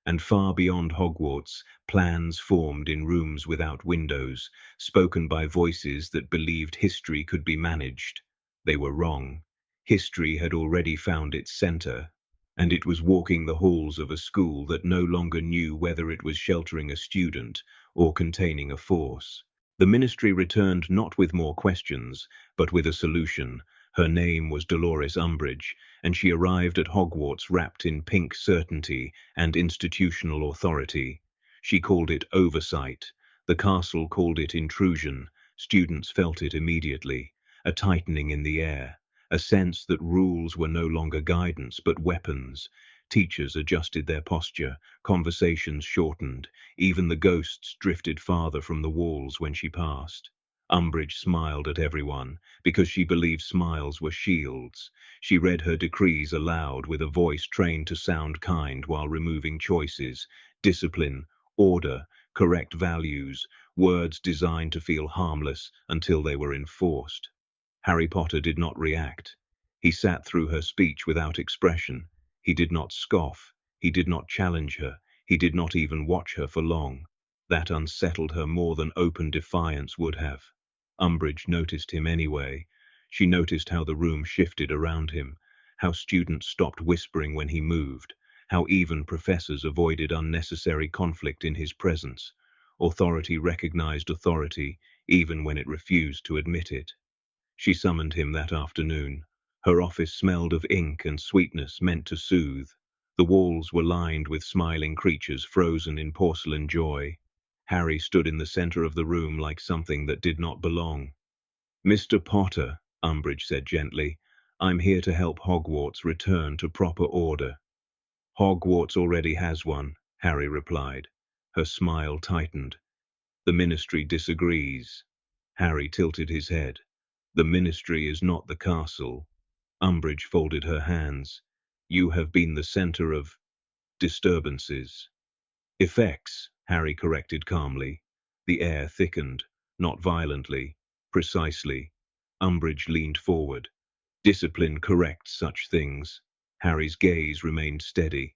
And far beyond Hogwarts, plans formed in rooms without windows, spoken by voices that believed history could be managed. They were wrong. History had already found its center, and it was walking the halls of a school that no longer knew whether it was sheltering a student or containing a force. The ministry returned not with more questions, but with a solution. Her name was Dolores Umbridge, and she arrived at Hogwarts wrapped in pink certainty and institutional authority. She called it oversight. The castle called it intrusion. Students felt it immediately, a tightening in the air, a sense that rules were no longer guidance but weapons. Teachers adjusted their posture, conversations shortened, even the ghosts drifted farther from the walls when she passed. Umbridge smiled at everyone, because she believed smiles were shields. She read her decrees aloud with a voice trained to sound kind while removing choices, discipline, order, correct values, words designed to feel harmless until they were enforced. Harry Potter did not react. He sat through her speech without expression. He did not scoff. He did not challenge her. He did not even watch her for long. That unsettled her more than open defiance would have. Umbridge noticed him anyway. She noticed how the room shifted around him, how students stopped whispering when he moved, how even professors avoided unnecessary conflict in his presence. Authority recognized authority, even when it refused to admit it. She summoned him that afternoon. Her office smelled of ink and sweetness meant to soothe. The walls were lined with smiling creatures frozen in porcelain joy. Harry stood in the center of the room like something that did not belong. "Mr. Potter," Umbridge said gently, "I'm here to help Hogwarts return to proper order." "Hogwarts already has one," Harry replied. Her smile tightened. "The ministry disagrees." Harry tilted his head. "The ministry is not the castle." Umbridge folded her hands. "You have been the center of disturbances." "Effects," Harry corrected calmly. The air thickened, not violently, precisely. Umbridge leaned forward. "Discipline corrects such things." Harry's gaze remained steady.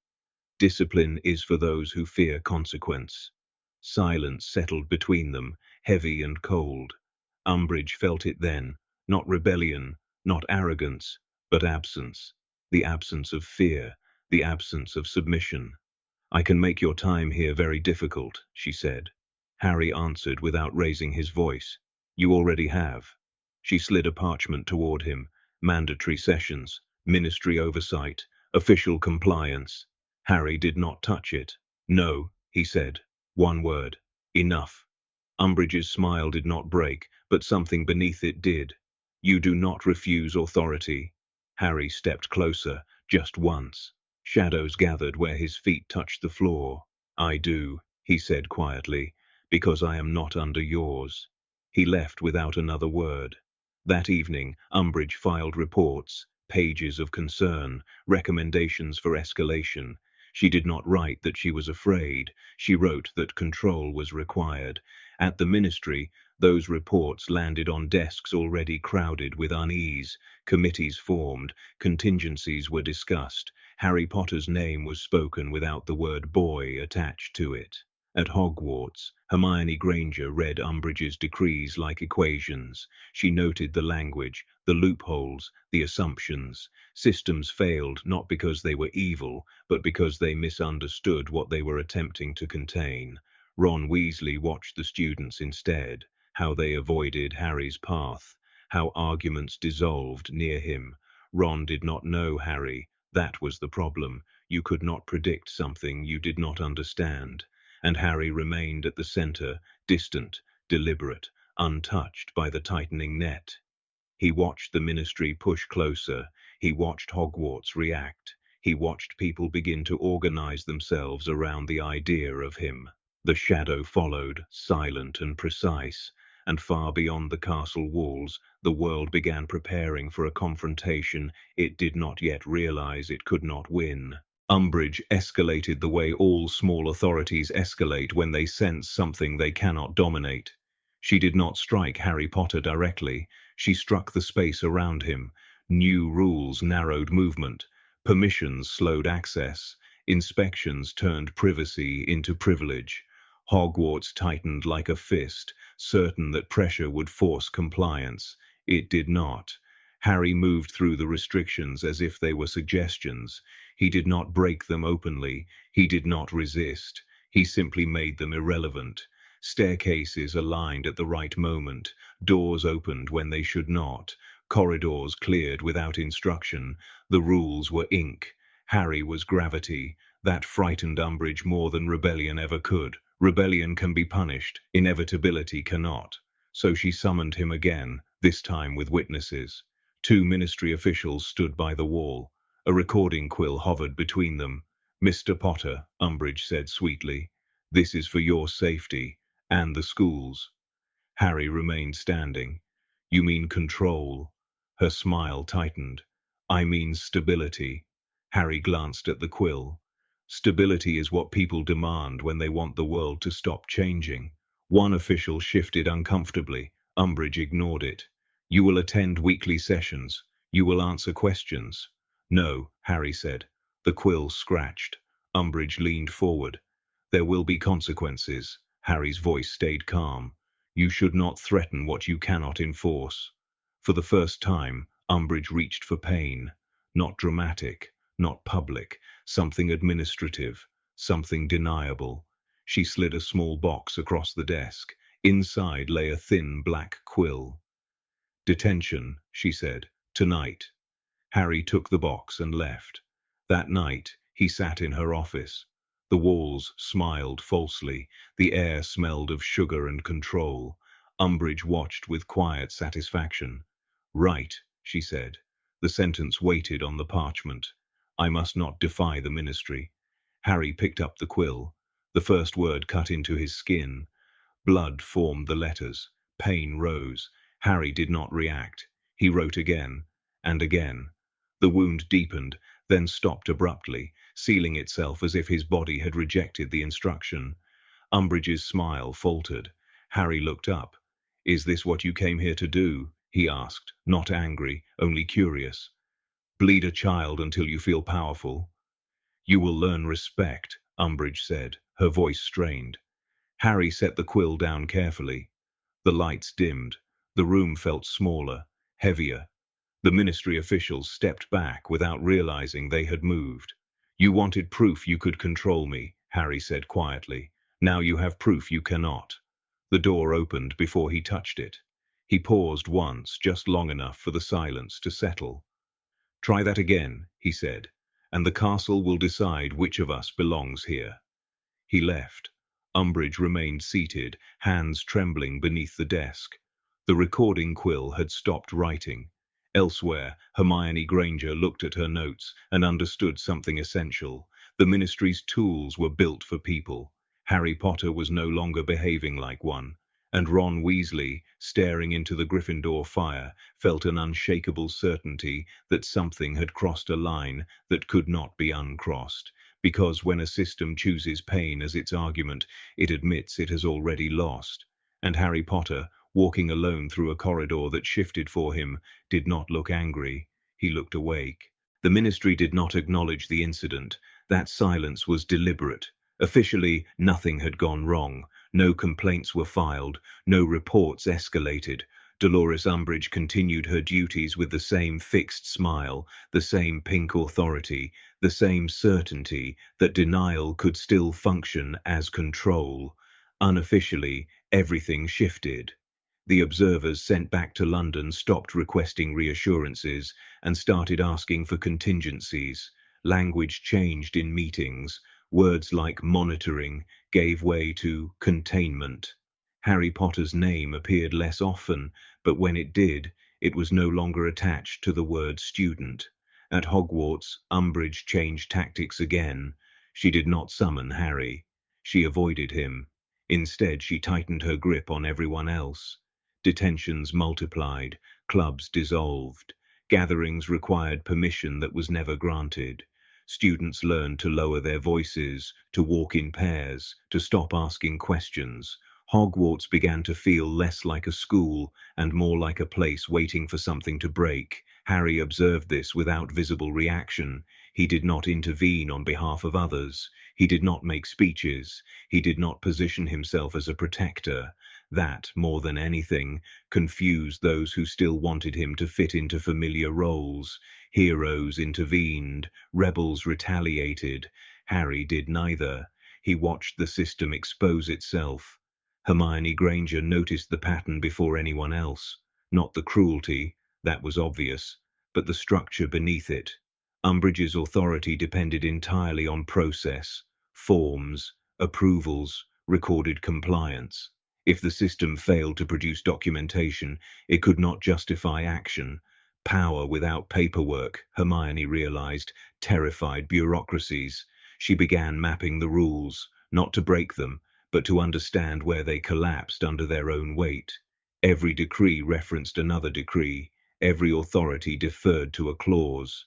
"Discipline is for those who fear consequence." Silence settled between them, heavy and cold. Umbridge felt it then, not rebellion, not arrogance, but absence. The absence of fear, the absence of submission. "I can make your time here very difficult," she said. Harry answered without raising his voice. "You already have." She slid a parchment toward him. Mandatory sessions, ministry oversight, official compliance. Harry did not touch it. "No," he said. One word. "Enough." Umbridge's smile did not break, but something beneath it did. "You do not refuse authority." Harry stepped closer, just once. Shadows gathered where his feet touched the floor. "I do," he said quietly, "because I am not under yours." He left without another word. That evening, Umbridge filed reports, pages of concern, recommendations for escalation. She did not write that she was afraid. She wrote that control was required. At the ministry, those reports landed on desks already crowded with unease. Committees formed, contingencies were discussed. Harry Potter's name was spoken without the word boy attached to it. At Hogwarts, Hermione Granger read Umbridge's decrees like equations. She noted the language, the loopholes, the assumptions. Systems failed not because they were evil, but because they misunderstood what they were attempting to contain. Ron Weasley watched the students instead, how they avoided Harry's path, how arguments dissolved near him. Ron did not know Harry. That was the problem. You could not predict something you did not understand. And Harry remained at the center, distant, deliberate, untouched by the tightening net. He watched the ministry push closer. He watched Hogwarts react. He watched people begin to organize themselves around the idea of him. The shadow followed, silent and precise, and far beyond the castle walls, the world began preparing for a confrontation it did not yet realize it could not win. Umbridge escalated the way all small authorities escalate when they sense something they cannot dominate. She did not strike Harry Potter directly. She struck the space around him. New rules narrowed movement. Permissions slowed access. Inspections turned privacy into privilege. Hogwarts tightened like a fist, certain that pressure would force compliance. It did not. Harry moved through the restrictions as if they were suggestions. He did not break them openly. He did not resist. He simply made them irrelevant. Staircases aligned at the right moment. Doors opened when they should not. Corridors cleared without instruction. The rules were ink. Harry was gravity. That frightened Umbridge more than rebellion ever could. Rebellion can be punished. Inevitability cannot. So she summoned him again, this time with witnesses. 2 ministry officials stood by the wall. A recording quill hovered between them. "Mr. Potter," Umbridge said sweetly, "this is for your safety, and the school's." Harry remained standing. "You mean control?" Her smile tightened. "I mean stability." Harry glanced at the quill. Stability is what people demand when they want the world to stop changing. One official shifted uncomfortably. Umbridge ignored it. "You will attend weekly sessions. You will answer questions." "No," Harry said. The quill scratched. Umbridge leaned forward. "There will be consequences." Harry's voice stayed calm. "You should not threaten what you cannot enforce." For the first time, Umbridge reached for pain. Not dramatic, not public, something administrative, something deniable. She slid a small box across the desk. Inside lay a thin black quill. "Detention," she said. "Tonight." Harry took the box and left. That night, he sat in her office. The walls smiled falsely. The air smelled of sugar and control. Umbridge watched with quiet satisfaction. "Right," she said. The sentence waited on the parchment. "I must not defy the ministry." Harry picked up the quill. The first word cut into his skin. Blood formed the letters. Pain rose. Harry did not react. He wrote again, and again. The wound deepened, then stopped abruptly, sealing itself as if his body had rejected the instruction. Umbridge's smile faltered. Harry looked up. "Is this what you came here to do?" he asked, not angry, only curious. "Bleed a child until you feel powerful?" "You will learn respect," Umbridge said, her voice strained. Harry set the quill down carefully. The lights dimmed. The room felt smaller, heavier. The ministry officials stepped back without realizing they had moved. "You wanted proof you could control me," Harry said quietly. "Now you have proof you cannot." The door opened before he touched it. He paused once, just long enough for the silence to settle. "Try that again," he said, "and the castle will decide which of us belongs here." He left. Umbridge remained seated, hands trembling beneath the desk. The recording quill had stopped writing. Elsewhere, Hermione Granger looked at her notes and understood something essential. The ministry's tools were built for people. Harry Potter was no longer behaving like one. And Ron Weasley, staring into the Gryffindor fire, felt an unshakable certainty that something had crossed a line that could not be uncrossed. Because when a system chooses pain as its argument, it admits it has already lost. And Harry Potter, walking alone through a corridor that shifted for him, did not look angry. He looked awake. The Ministry did not acknowledge the incident. That silence was deliberate. Officially, nothing had gone wrong. No complaints were filed. No reports escalated. Dolores Umbridge continued her duties with the same fixed smile, the same pink authority, the same certainty that denial could still function as control. Unofficially, everything shifted. The observers sent back to London stopped requesting reassurances and started asking for contingencies. Language changed in meetings. Words like monitoring gave way to containment. Harry Potter's name appeared less often, but when it did, it was no longer attached to the word student. At Hogwarts, Umbridge changed tactics again. She did not summon Harry. She avoided him. Instead, she tightened her grip on everyone else. Detentions multiplied, clubs dissolved, gatherings required permission that was never granted. Students learned to lower their voices, to walk in pairs, to stop asking questions. Hogwarts began to feel less like a school and more like a place waiting for something to break. Harry observed this without visible reaction. He did not intervene on behalf of others. He did not make speeches. He did not position himself as a protector. That, more than anything, confused those who still wanted him to fit into familiar roles. Heroes intervened, rebels retaliated. Harry did neither. He watched the system expose itself. Hermione Granger noticed the pattern before anyone else. Not the cruelty, that was obvious, but the structure beneath it. Umbridge's authority depended entirely on process, forms, approvals, recorded compliance. If the system failed to produce documentation, it could not justify action. Power without paperwork, Hermione realized, terrified bureaucracies. She began mapping the rules, not to break them, but to understand where they collapsed under their own weight. Every decree referenced another decree. Every authority deferred to a clause.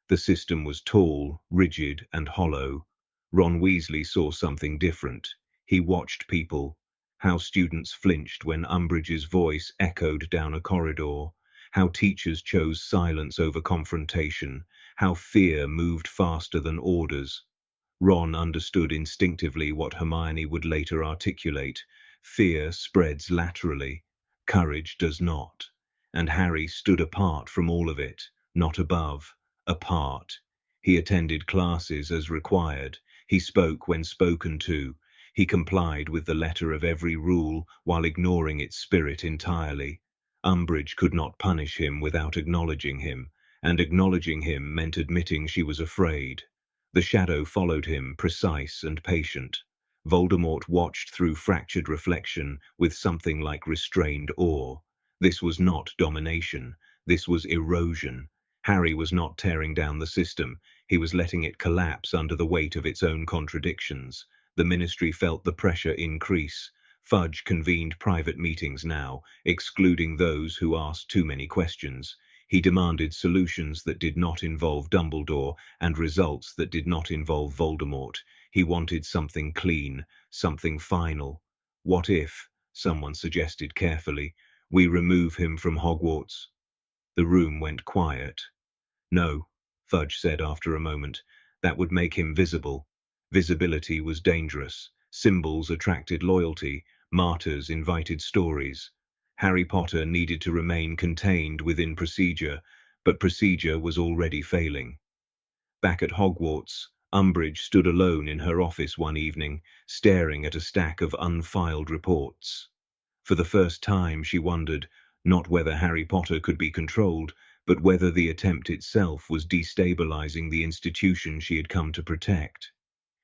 The system was tall, rigid, and hollow. Ron Weasley saw something different. He watched people. How students flinched when Umbridge's voice echoed down a corridor. How teachers chose silence over confrontation. How fear moved faster than orders. Ron understood instinctively what Hermione would later articulate. Fear spreads laterally. Courage does not. And Harry stood apart from all of it, not above, apart. He attended classes as required. He spoke when spoken to. He complied with the letter of every rule while ignoring its spirit entirely. Umbridge could not punish him without acknowledging him, and acknowledging him meant admitting she was afraid. The shadow followed him, precise and patient. Voldemort watched through fractured reflection with something like restrained awe. This was not domination. This was erosion. Harry was not tearing down the system. He was letting it collapse under the weight of its own contradictions. The Ministry felt the pressure increase. Fudge convened private meetings now, excluding those who asked too many questions. He demanded solutions that did not involve Dumbledore and results that did not involve Voldemort. He wanted something clean, something final. What if, someone suggested carefully, we remove him from Hogwarts? The room went quiet. No, Fudge said after a moment. That would make him visible. Visibility was dangerous. Symbols attracted loyalty. Martyrs invited stories. Harry Potter needed to remain contained within procedure, but procedure was already failing. Back at Hogwarts, Umbridge stood alone in her office one evening, staring at a stack of unfiled reports. For the first time, she wondered, not whether Harry Potter could be controlled, but whether the attempt itself was destabilizing the institution she had come to protect.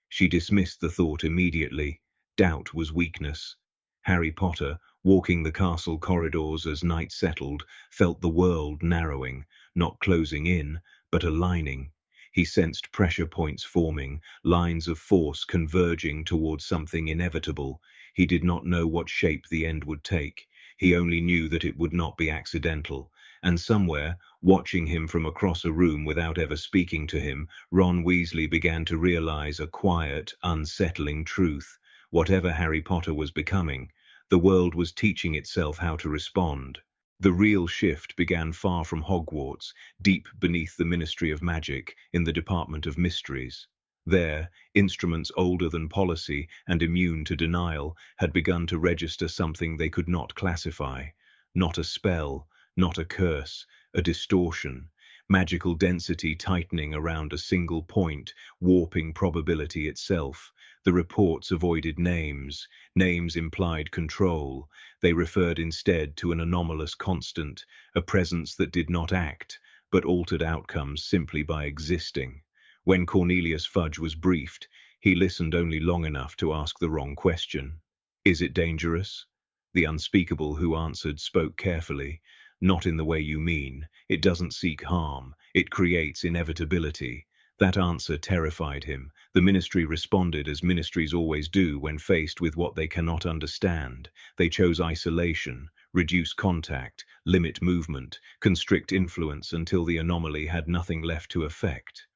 She dismissed the thought immediately. Doubt was weakness. Harry Potter, walking the castle corridors as night settled, felt the world narrowing, not closing in, but aligning. He sensed pressure points forming, lines of force converging towards something inevitable. He did not know what shape the end would take. He only knew that it would not be accidental. And somewhere, watching him from across a room without ever speaking to him, Ron Weasley began to realize a quiet, unsettling truth. Whatever Harry Potter was becoming, the world was teaching itself how to respond. The real shift began far from Hogwarts, deep beneath the Ministry of Magic, in the Department of Mysteries. There, instruments older than policy and immune to denial had begun to register something they could not classify. Not a spell, not a curse, a distortion. Magical density tightening around a single point, warping probability itself. The reports avoided names. Names implied control. They referred instead to an anomalous constant, a presence that did not act, but altered outcomes simply by existing. When Cornelius Fudge was briefed, he listened only long enough to ask the wrong question. Is it dangerous? The unspeakable who answered spoke carefully. Not in the way you mean. It doesn't seek harm. It creates inevitability. That answer terrified him. The ministry responded as ministries always do when faced with what they cannot understand. They chose isolation, reduce contact, limit movement, constrict influence until the anomaly had nothing left to affect.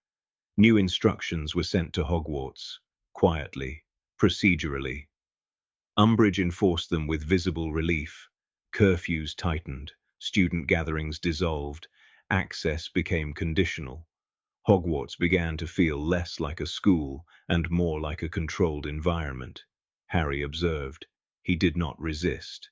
New instructions were sent to Hogwarts, quietly, procedurally. Umbridge enforced them with visible relief. Curfews tightened, student gatherings dissolved, access became conditional. Hogwarts began to feel less like a school and more like a controlled environment. Harry observed. He did not resist.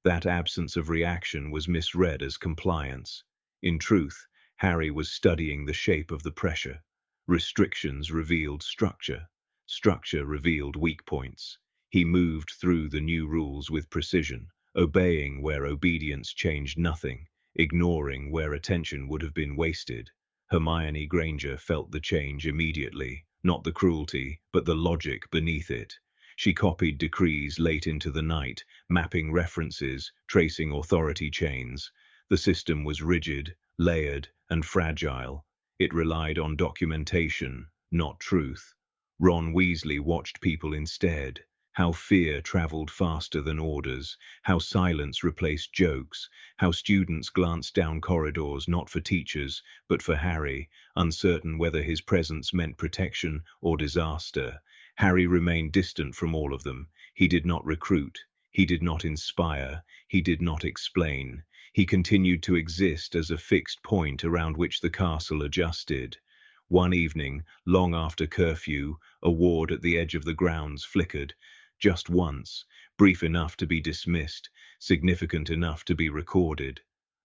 That absence of reaction was misread as compliance. In truth, Harry was studying the shape of the pressure. Restrictions revealed structure. Structure revealed weak points. He moved through the new rules with precision, obeying where obedience changed nothing, ignoring where attention would have been wasted. Hermione Granger felt the change immediately, not the cruelty, but the logic beneath it. She copied decrees late into the night, mapping references, tracing authority chains. The system was rigid, layered, and fragile. It relied on documentation, not truth. Ron Weasley watched people instead. How fear traveled faster than orders, how silence replaced jokes, how students glanced down corridors not for teachers, but for Harry, uncertain whether his presence meant protection or disaster. Harry remained distant from all of them. He did not recruit. He did not inspire. He did not explain. He continued to exist as a fixed point around which the castle adjusted. One evening, long after curfew, a ward at the edge of the grounds flickered. Just once, brief enough to be dismissed, significant enough to be recorded.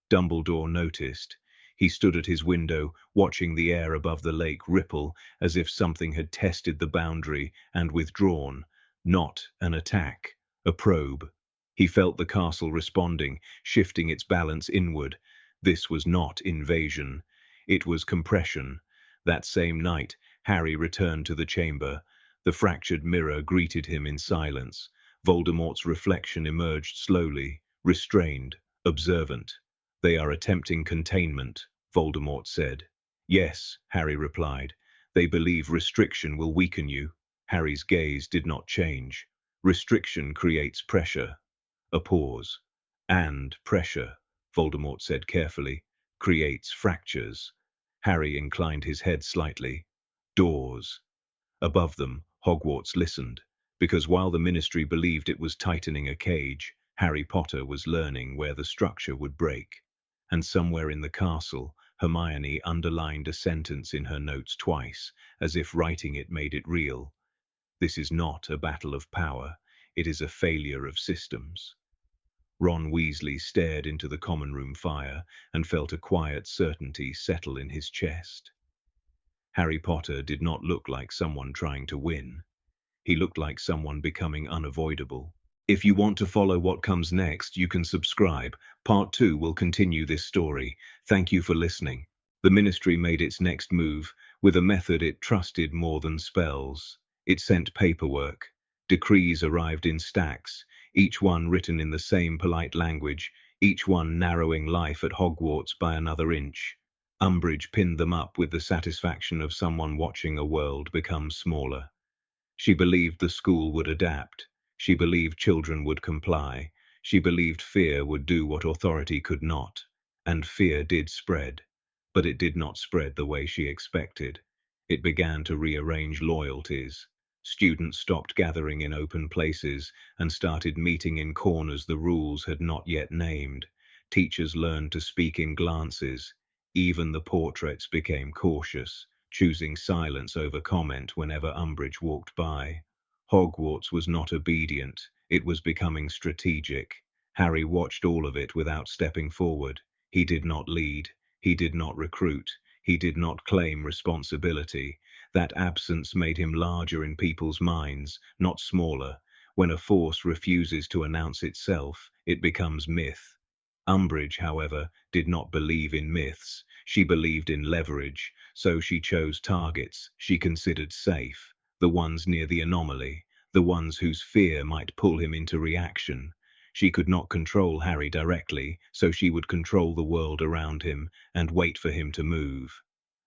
Dumbledore noticed. He stood at his window, watching the air above the lake ripple as if something had tested the boundary and withdrawn. Not an attack, a probe. He felt the castle responding, shifting its balance inward. This was not invasion. It was compression. That same night, Harry returned to the chamber. The fractured mirror greeted him in silence. Voldemort's reflection emerged slowly, restrained, observant. They are attempting containment, Voldemort said. Yes, Harry replied. They believe restriction will weaken you. Harry's gaze did not change. Restriction creates pressure. A pause. And pressure, Voldemort said carefully, creates fractures. Harry inclined his head slightly. Doors. Above them, Hogwarts listened, because while the Ministry believed it was tightening a cage, Harry Potter was learning where the structure would break. And somewhere in the castle, Hermione underlined a sentence in her notes twice, as if writing it made it real. This is not a battle of power, it is a failure of systems. Ron Weasley stared into the common room fire and felt a quiet certainty settle in his chest. Harry Potter did not look like someone trying to win. He looked like someone becoming unavoidable. If you want to follow what comes next, you can subscribe. Part 2 will continue this story. Thank you for listening. The Ministry made its next move with a method it trusted more than spells. It sent paperwork. Decrees arrived in stacks, each one written in the same polite language, each one narrowing life at Hogwarts by another inch. Umbridge pinned them up with the satisfaction of someone watching a world become smaller. She believed the school would adapt. She believed children would comply. She believed fear would do what authority could not. And fear did spread. But it did not spread the way she expected. It began to rearrange loyalties. Students stopped gathering in open places and started meeting in corners the rules had not yet named. Teachers learned to speak in glances. Even the portraits became cautious, choosing silence over comment whenever Umbridge walked by. Hogwarts was not obedient, it was becoming strategic. Harry watched all of it without stepping forward. He did not lead, he did not recruit, he did not claim responsibility. That absence made him larger in people's minds, not smaller. When a force refuses to announce itself, it becomes myth. Umbridge, however, did not believe in myths. She believed in leverage, so she chose targets she considered safe, the ones near the anomaly, the ones whose fear might pull him into reaction. She could not control Harry directly, so she would control the world around him and wait for him to move.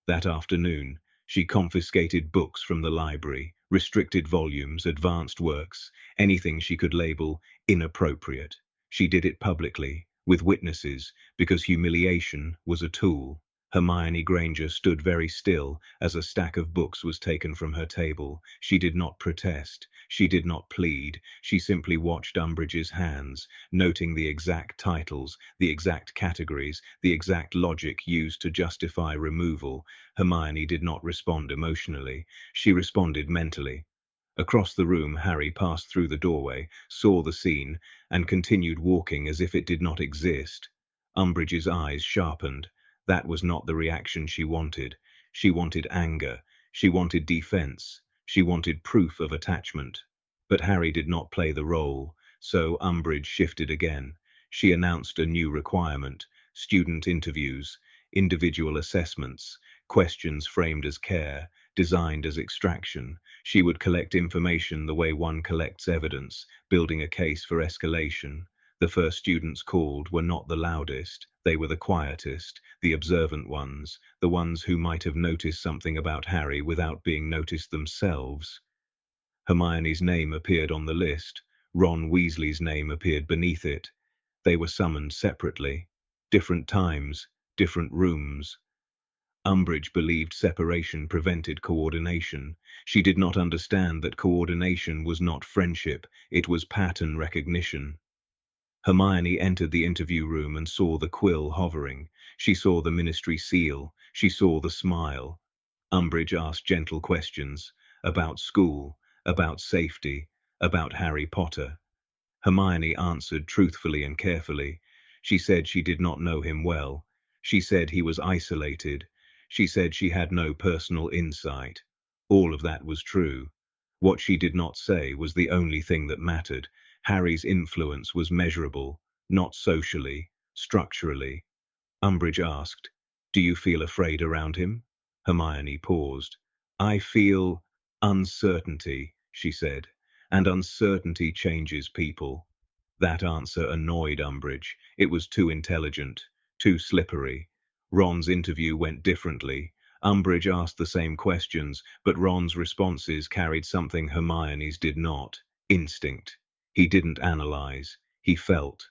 That afternoon, she confiscated books from the library, restricted volumes, advanced works, anything she could label inappropriate. She did it publicly, with witnesses, because humiliation was a tool. Hermione Granger stood very still as a stack of books was taken from her table. She did not protest. She did not plead. She simply watched Umbridge's hands, noting the exact titles, the exact categories, the exact logic used to justify removal. Hermione did not respond emotionally. She responded mentally. Across the room, Harry passed through the doorway, saw the scene, and continued walking as if it did not exist. Umbridge's eyes sharpened. That was not the reaction she wanted. She wanted anger. She wanted defense. She wanted proof of attachment. But Harry did not play the role, so Umbridge shifted again. She announced a new requirement: student interviews, individual assessments, questions framed as care, designed as extraction. She would collect information the way one collects evidence, building a case for escalation. The first students called were not the loudest, they were the quietest, the observant ones, the ones who might have noticed something about Harry without being noticed themselves. Hermione's name appeared on the list. Ron Weasley's name appeared beneath it. They were summoned separately. Different times, different rooms. Umbridge believed separation prevented coordination. She did not understand that coordination was not friendship, it was pattern recognition. Hermione entered the interview room and saw the quill hovering. She saw the ministry seal. She saw the smile. Umbridge asked gentle questions about school, about safety, about Harry Potter. Hermione answered truthfully and carefully. She said she did not know him well. She said he was isolated. She said she had no personal insight. All of that was true. What she did not say was the only thing that mattered. Harry's influence was measurable, not socially, structurally. Umbridge asked, "Do you feel afraid around him?" Hermione paused. "I feel uncertainty," she said, "and uncertainty changes people." That answer annoyed Umbridge. It was too intelligent, too slippery. Ron's interview went differently. Umbridge asked the same questions, but Ron's responses carried something Hermione's did not: instinct. He didn't analyze, he felt.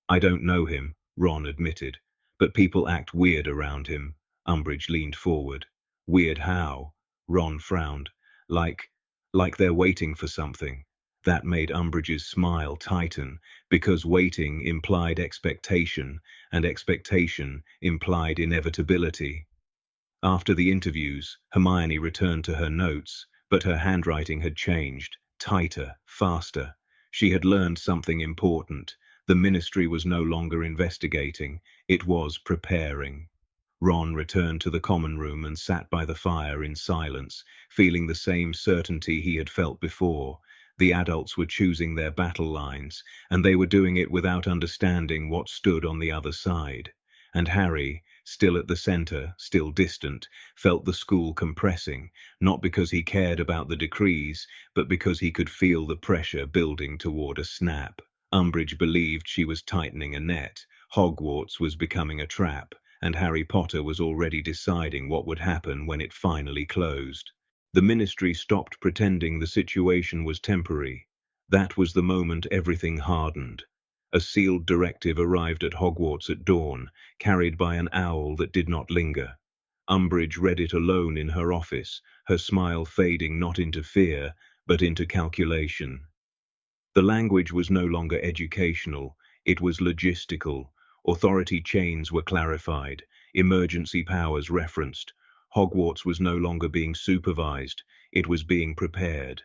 "I don't know him," Ron admitted, "but people act weird around him." Umbridge leaned forward. "Weird how?" Ron frowned. Like, like they're waiting for something." That made Umbridge's smile tighten, because waiting implied expectation, and expectation implied inevitability. After the interviews, Hermione returned to her notes, but her handwriting had changed, tighter, faster. She had learned something important. The ministry was no longer investigating, it was preparing. Ron returned to the common room and sat by the fire in silence, feeling the same certainty he had felt before. The adults were choosing their battle lines, and they were doing it without understanding what stood on the other side. And Harry, still at the center, still distant, felt the school compressing, not because he cared about the decrees, but because he could feel the pressure building toward a snap. Umbridge believed she was tightening a net. Hogwarts was becoming a trap. and Harry Potter was already deciding what would happen when it finally closed. The Ministry stopped pretending the situation was temporary. That was the moment everything hardened. A sealed directive arrived at Hogwarts at dawn, carried by an owl that did not linger. Umbridge read it alone in her office, her smile fading not into fear, but into calculation. The language was no longer educational, it was logistical. Authority chains were clarified, emergency powers referenced. Hogwarts was no longer being supervised, it was being prepared.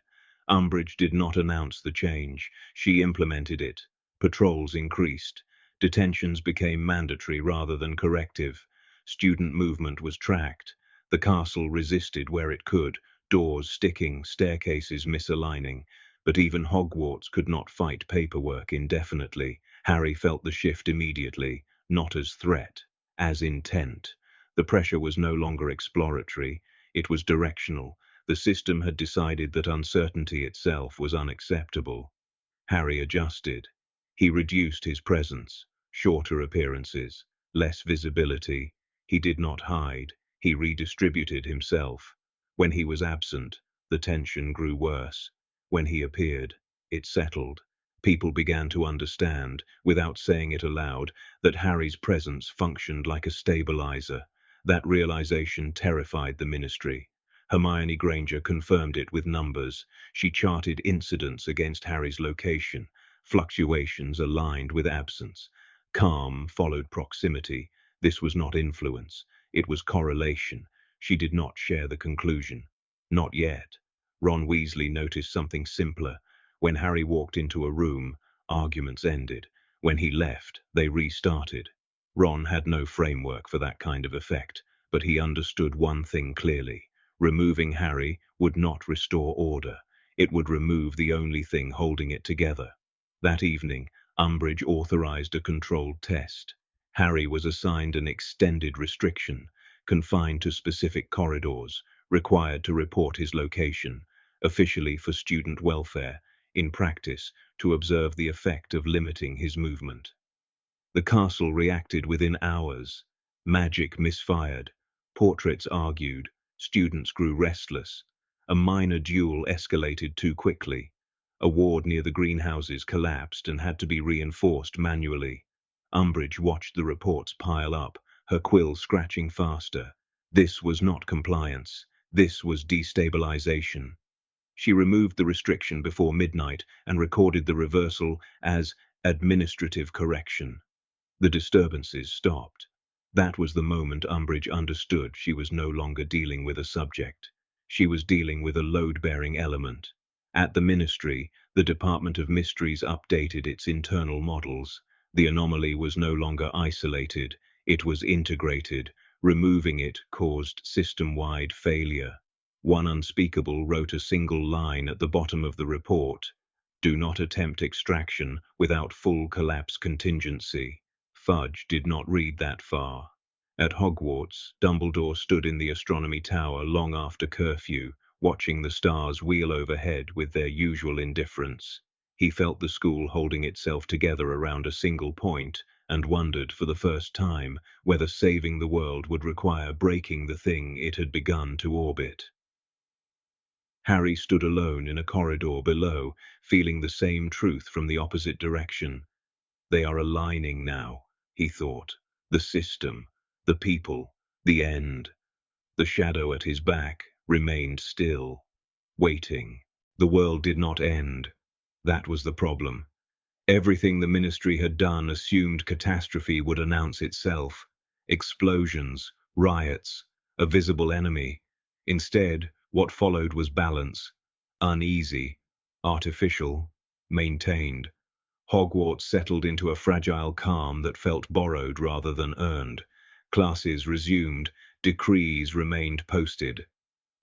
Umbridge did not announce the change, she implemented it. Patrols increased. Detentions became mandatory rather than corrective. Student movement was tracked. The castle resisted where it could, doors sticking, staircases misaligning. But even Hogwarts could not fight paperwork indefinitely. Harry felt the shift immediately, not as threat, as intent. The pressure was no longer exploratory, it was directional. The system had decided that uncertainty itself was unacceptable. Harry adjusted. He reduced his presence, shorter appearances, less visibility. He did not hide, he redistributed himself. When he was absent, the tension grew worse. When he appeared, it settled. People began to understand, without saying it aloud, that Harry's presence functioned like a stabilizer. That realization terrified the Ministry. Hermione Granger confirmed it with numbers. She charted incidents against Harry's location. Fluctuations aligned with absence. Calm followed proximity. This was not influence. It was correlation. She did not share the conclusion. Not yet. Ron Weasley noticed something simpler. When Harry walked into a room, arguments ended. When he left, they restarted. Ron had no framework for that kind of effect, but he understood one thing clearly. Removing Harry would not restore order. It would remove the only thing holding it together. That evening, Umbridge authorized a controlled test. Harry was assigned an extended restriction, confined to specific corridors, required to report his location, officially for student welfare, in practice to observe the effect of limiting his movement. The castle reacted within hours. Magic misfired. Portraits argued. Students grew restless. A minor duel escalated too quickly. A ward near the greenhouses collapsed and had to be reinforced manually. Umbridge watched the reports pile up, her quill scratching faster. This was not compliance. This was destabilization. She removed the restriction before midnight and recorded the reversal as administrative correction. The disturbances stopped. That was the moment Umbridge understood she was no longer dealing with a subject. She was dealing with a load-bearing element. At the Ministry, the Department of Mysteries updated its internal models. The anomaly was no longer isolated, it was integrated. Removing it caused system-wide failure. One unspeakable wrote a single line at the bottom of the report: "Do not attempt extraction without full collapse contingency." Fudge did not read that far. At Hogwarts, Dumbledore stood in the astronomy tower long after curfew, watching the stars wheel overhead with their usual indifference. He felt the school holding itself together around a single point, and wondered for the first time whether saving the world would require breaking the thing it had begun to orbit. Harry stood alone in a corridor below, feeling the same truth from the opposite direction. They are aligning now, he thought. The system, the people, the end. The shadow at his back remained still, waiting. The world did not end. That was the problem. Everything the Ministry had done assumed catastrophe would announce itself. Explosions, riots, a visible enemy. Instead, what followed was balance. Uneasy, artificial, maintained. Hogwarts settled into a fragile calm that felt borrowed rather than earned. Classes resumed, decrees remained posted.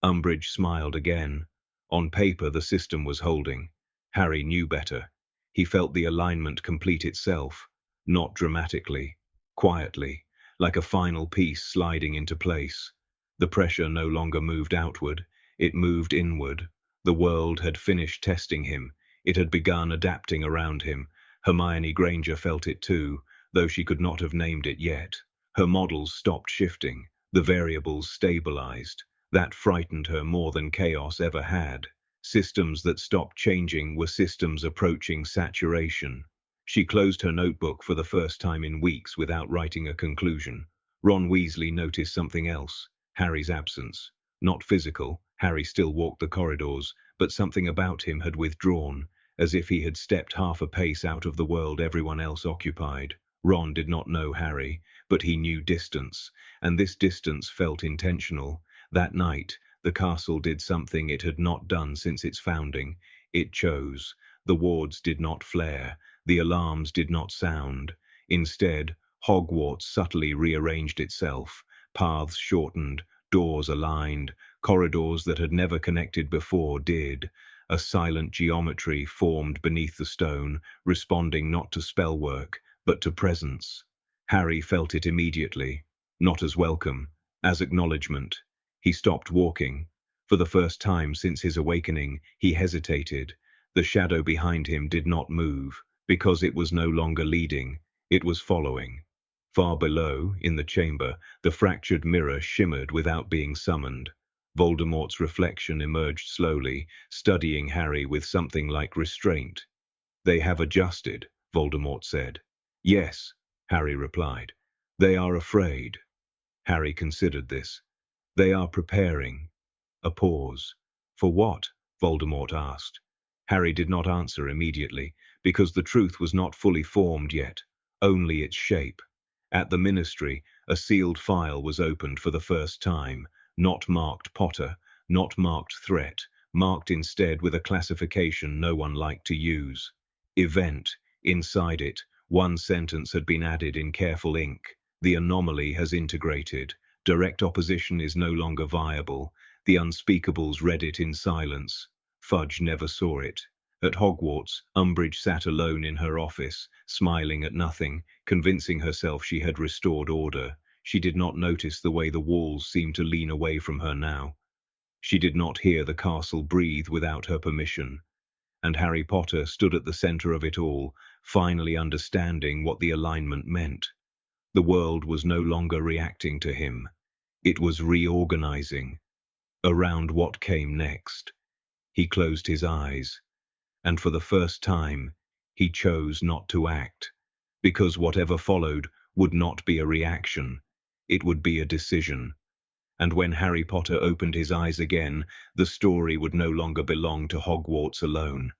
Umbridge smiled again. On paper, the system was holding. Harry knew better. He felt the alignment complete itself, not dramatically, quietly, like a final piece sliding into place. The pressure no longer moved outward, it moved inward. The world had finished testing him. It had begun adapting around him. Hermione Granger felt it too, though she could not have named it yet. Her models stopped shifting, the variables stabilized. That frightened her more than chaos ever had. Systems that stopped changing were systems approaching saturation. She closed her notebook for the first time in weeks without writing a conclusion. Ron Weasley noticed something else: Harry's absence. Not physical, Harry still walked the corridors, but something about him had withdrawn, as if he had stepped half a pace out of the world everyone else occupied. Ron did not know Harry, but he knew distance, and this distance felt intentional. That night, the castle did something it had not done since its founding. It chose. The wards did not flare, the alarms did not sound. Instead, Hogwarts subtly rearranged itself. Paths shortened, doors aligned, corridors that had never connected before did. A silent geometry formed beneath the stone, responding not to spellwork, but to presence. Harry felt it immediately, not as welcome, as acknowledgement. He stopped walking. For the first time since his awakening, he hesitated. The shadow behind him did not move, because it was no longer leading, it was following. Far below, in the chamber, the fractured mirror shimmered without being summoned. Voldemort's reflection emerged slowly, studying Harry with something like restraint. "They have adjusted," Voldemort said. "Yes," Harry replied. "They are afraid." Harry considered this. "They are preparing." A pause. "For what?" Voldemort asked. Harry did not answer immediately, because the truth was not fully formed yet, only its shape. At the Ministry, a sealed file was opened for the first time, not marked Potter, not marked Threat, marked instead with a classification no one liked to use. Event. Inside it, one sentence had been added in careful ink. "The anomaly has integrated. Direct opposition is no longer viable." The unspeakables read it in silence. Fudge never saw it. At Hogwarts, Umbridge sat alone in her office, smiling at nothing, convincing herself she had restored order. She did not notice the way the walls seemed to lean away from her now. She did not hear the castle breathe without her permission. And Harry Potter stood at the center of it all, finally understanding what the alignment meant. The world was no longer reacting to him. It was reorganizing around what came next. He closed his eyes, and for the first time, he chose not to act, because whatever followed would not be a reaction, it would be a decision. And when Harry Potter opened his eyes again, the story would no longer belong to Hogwarts alone.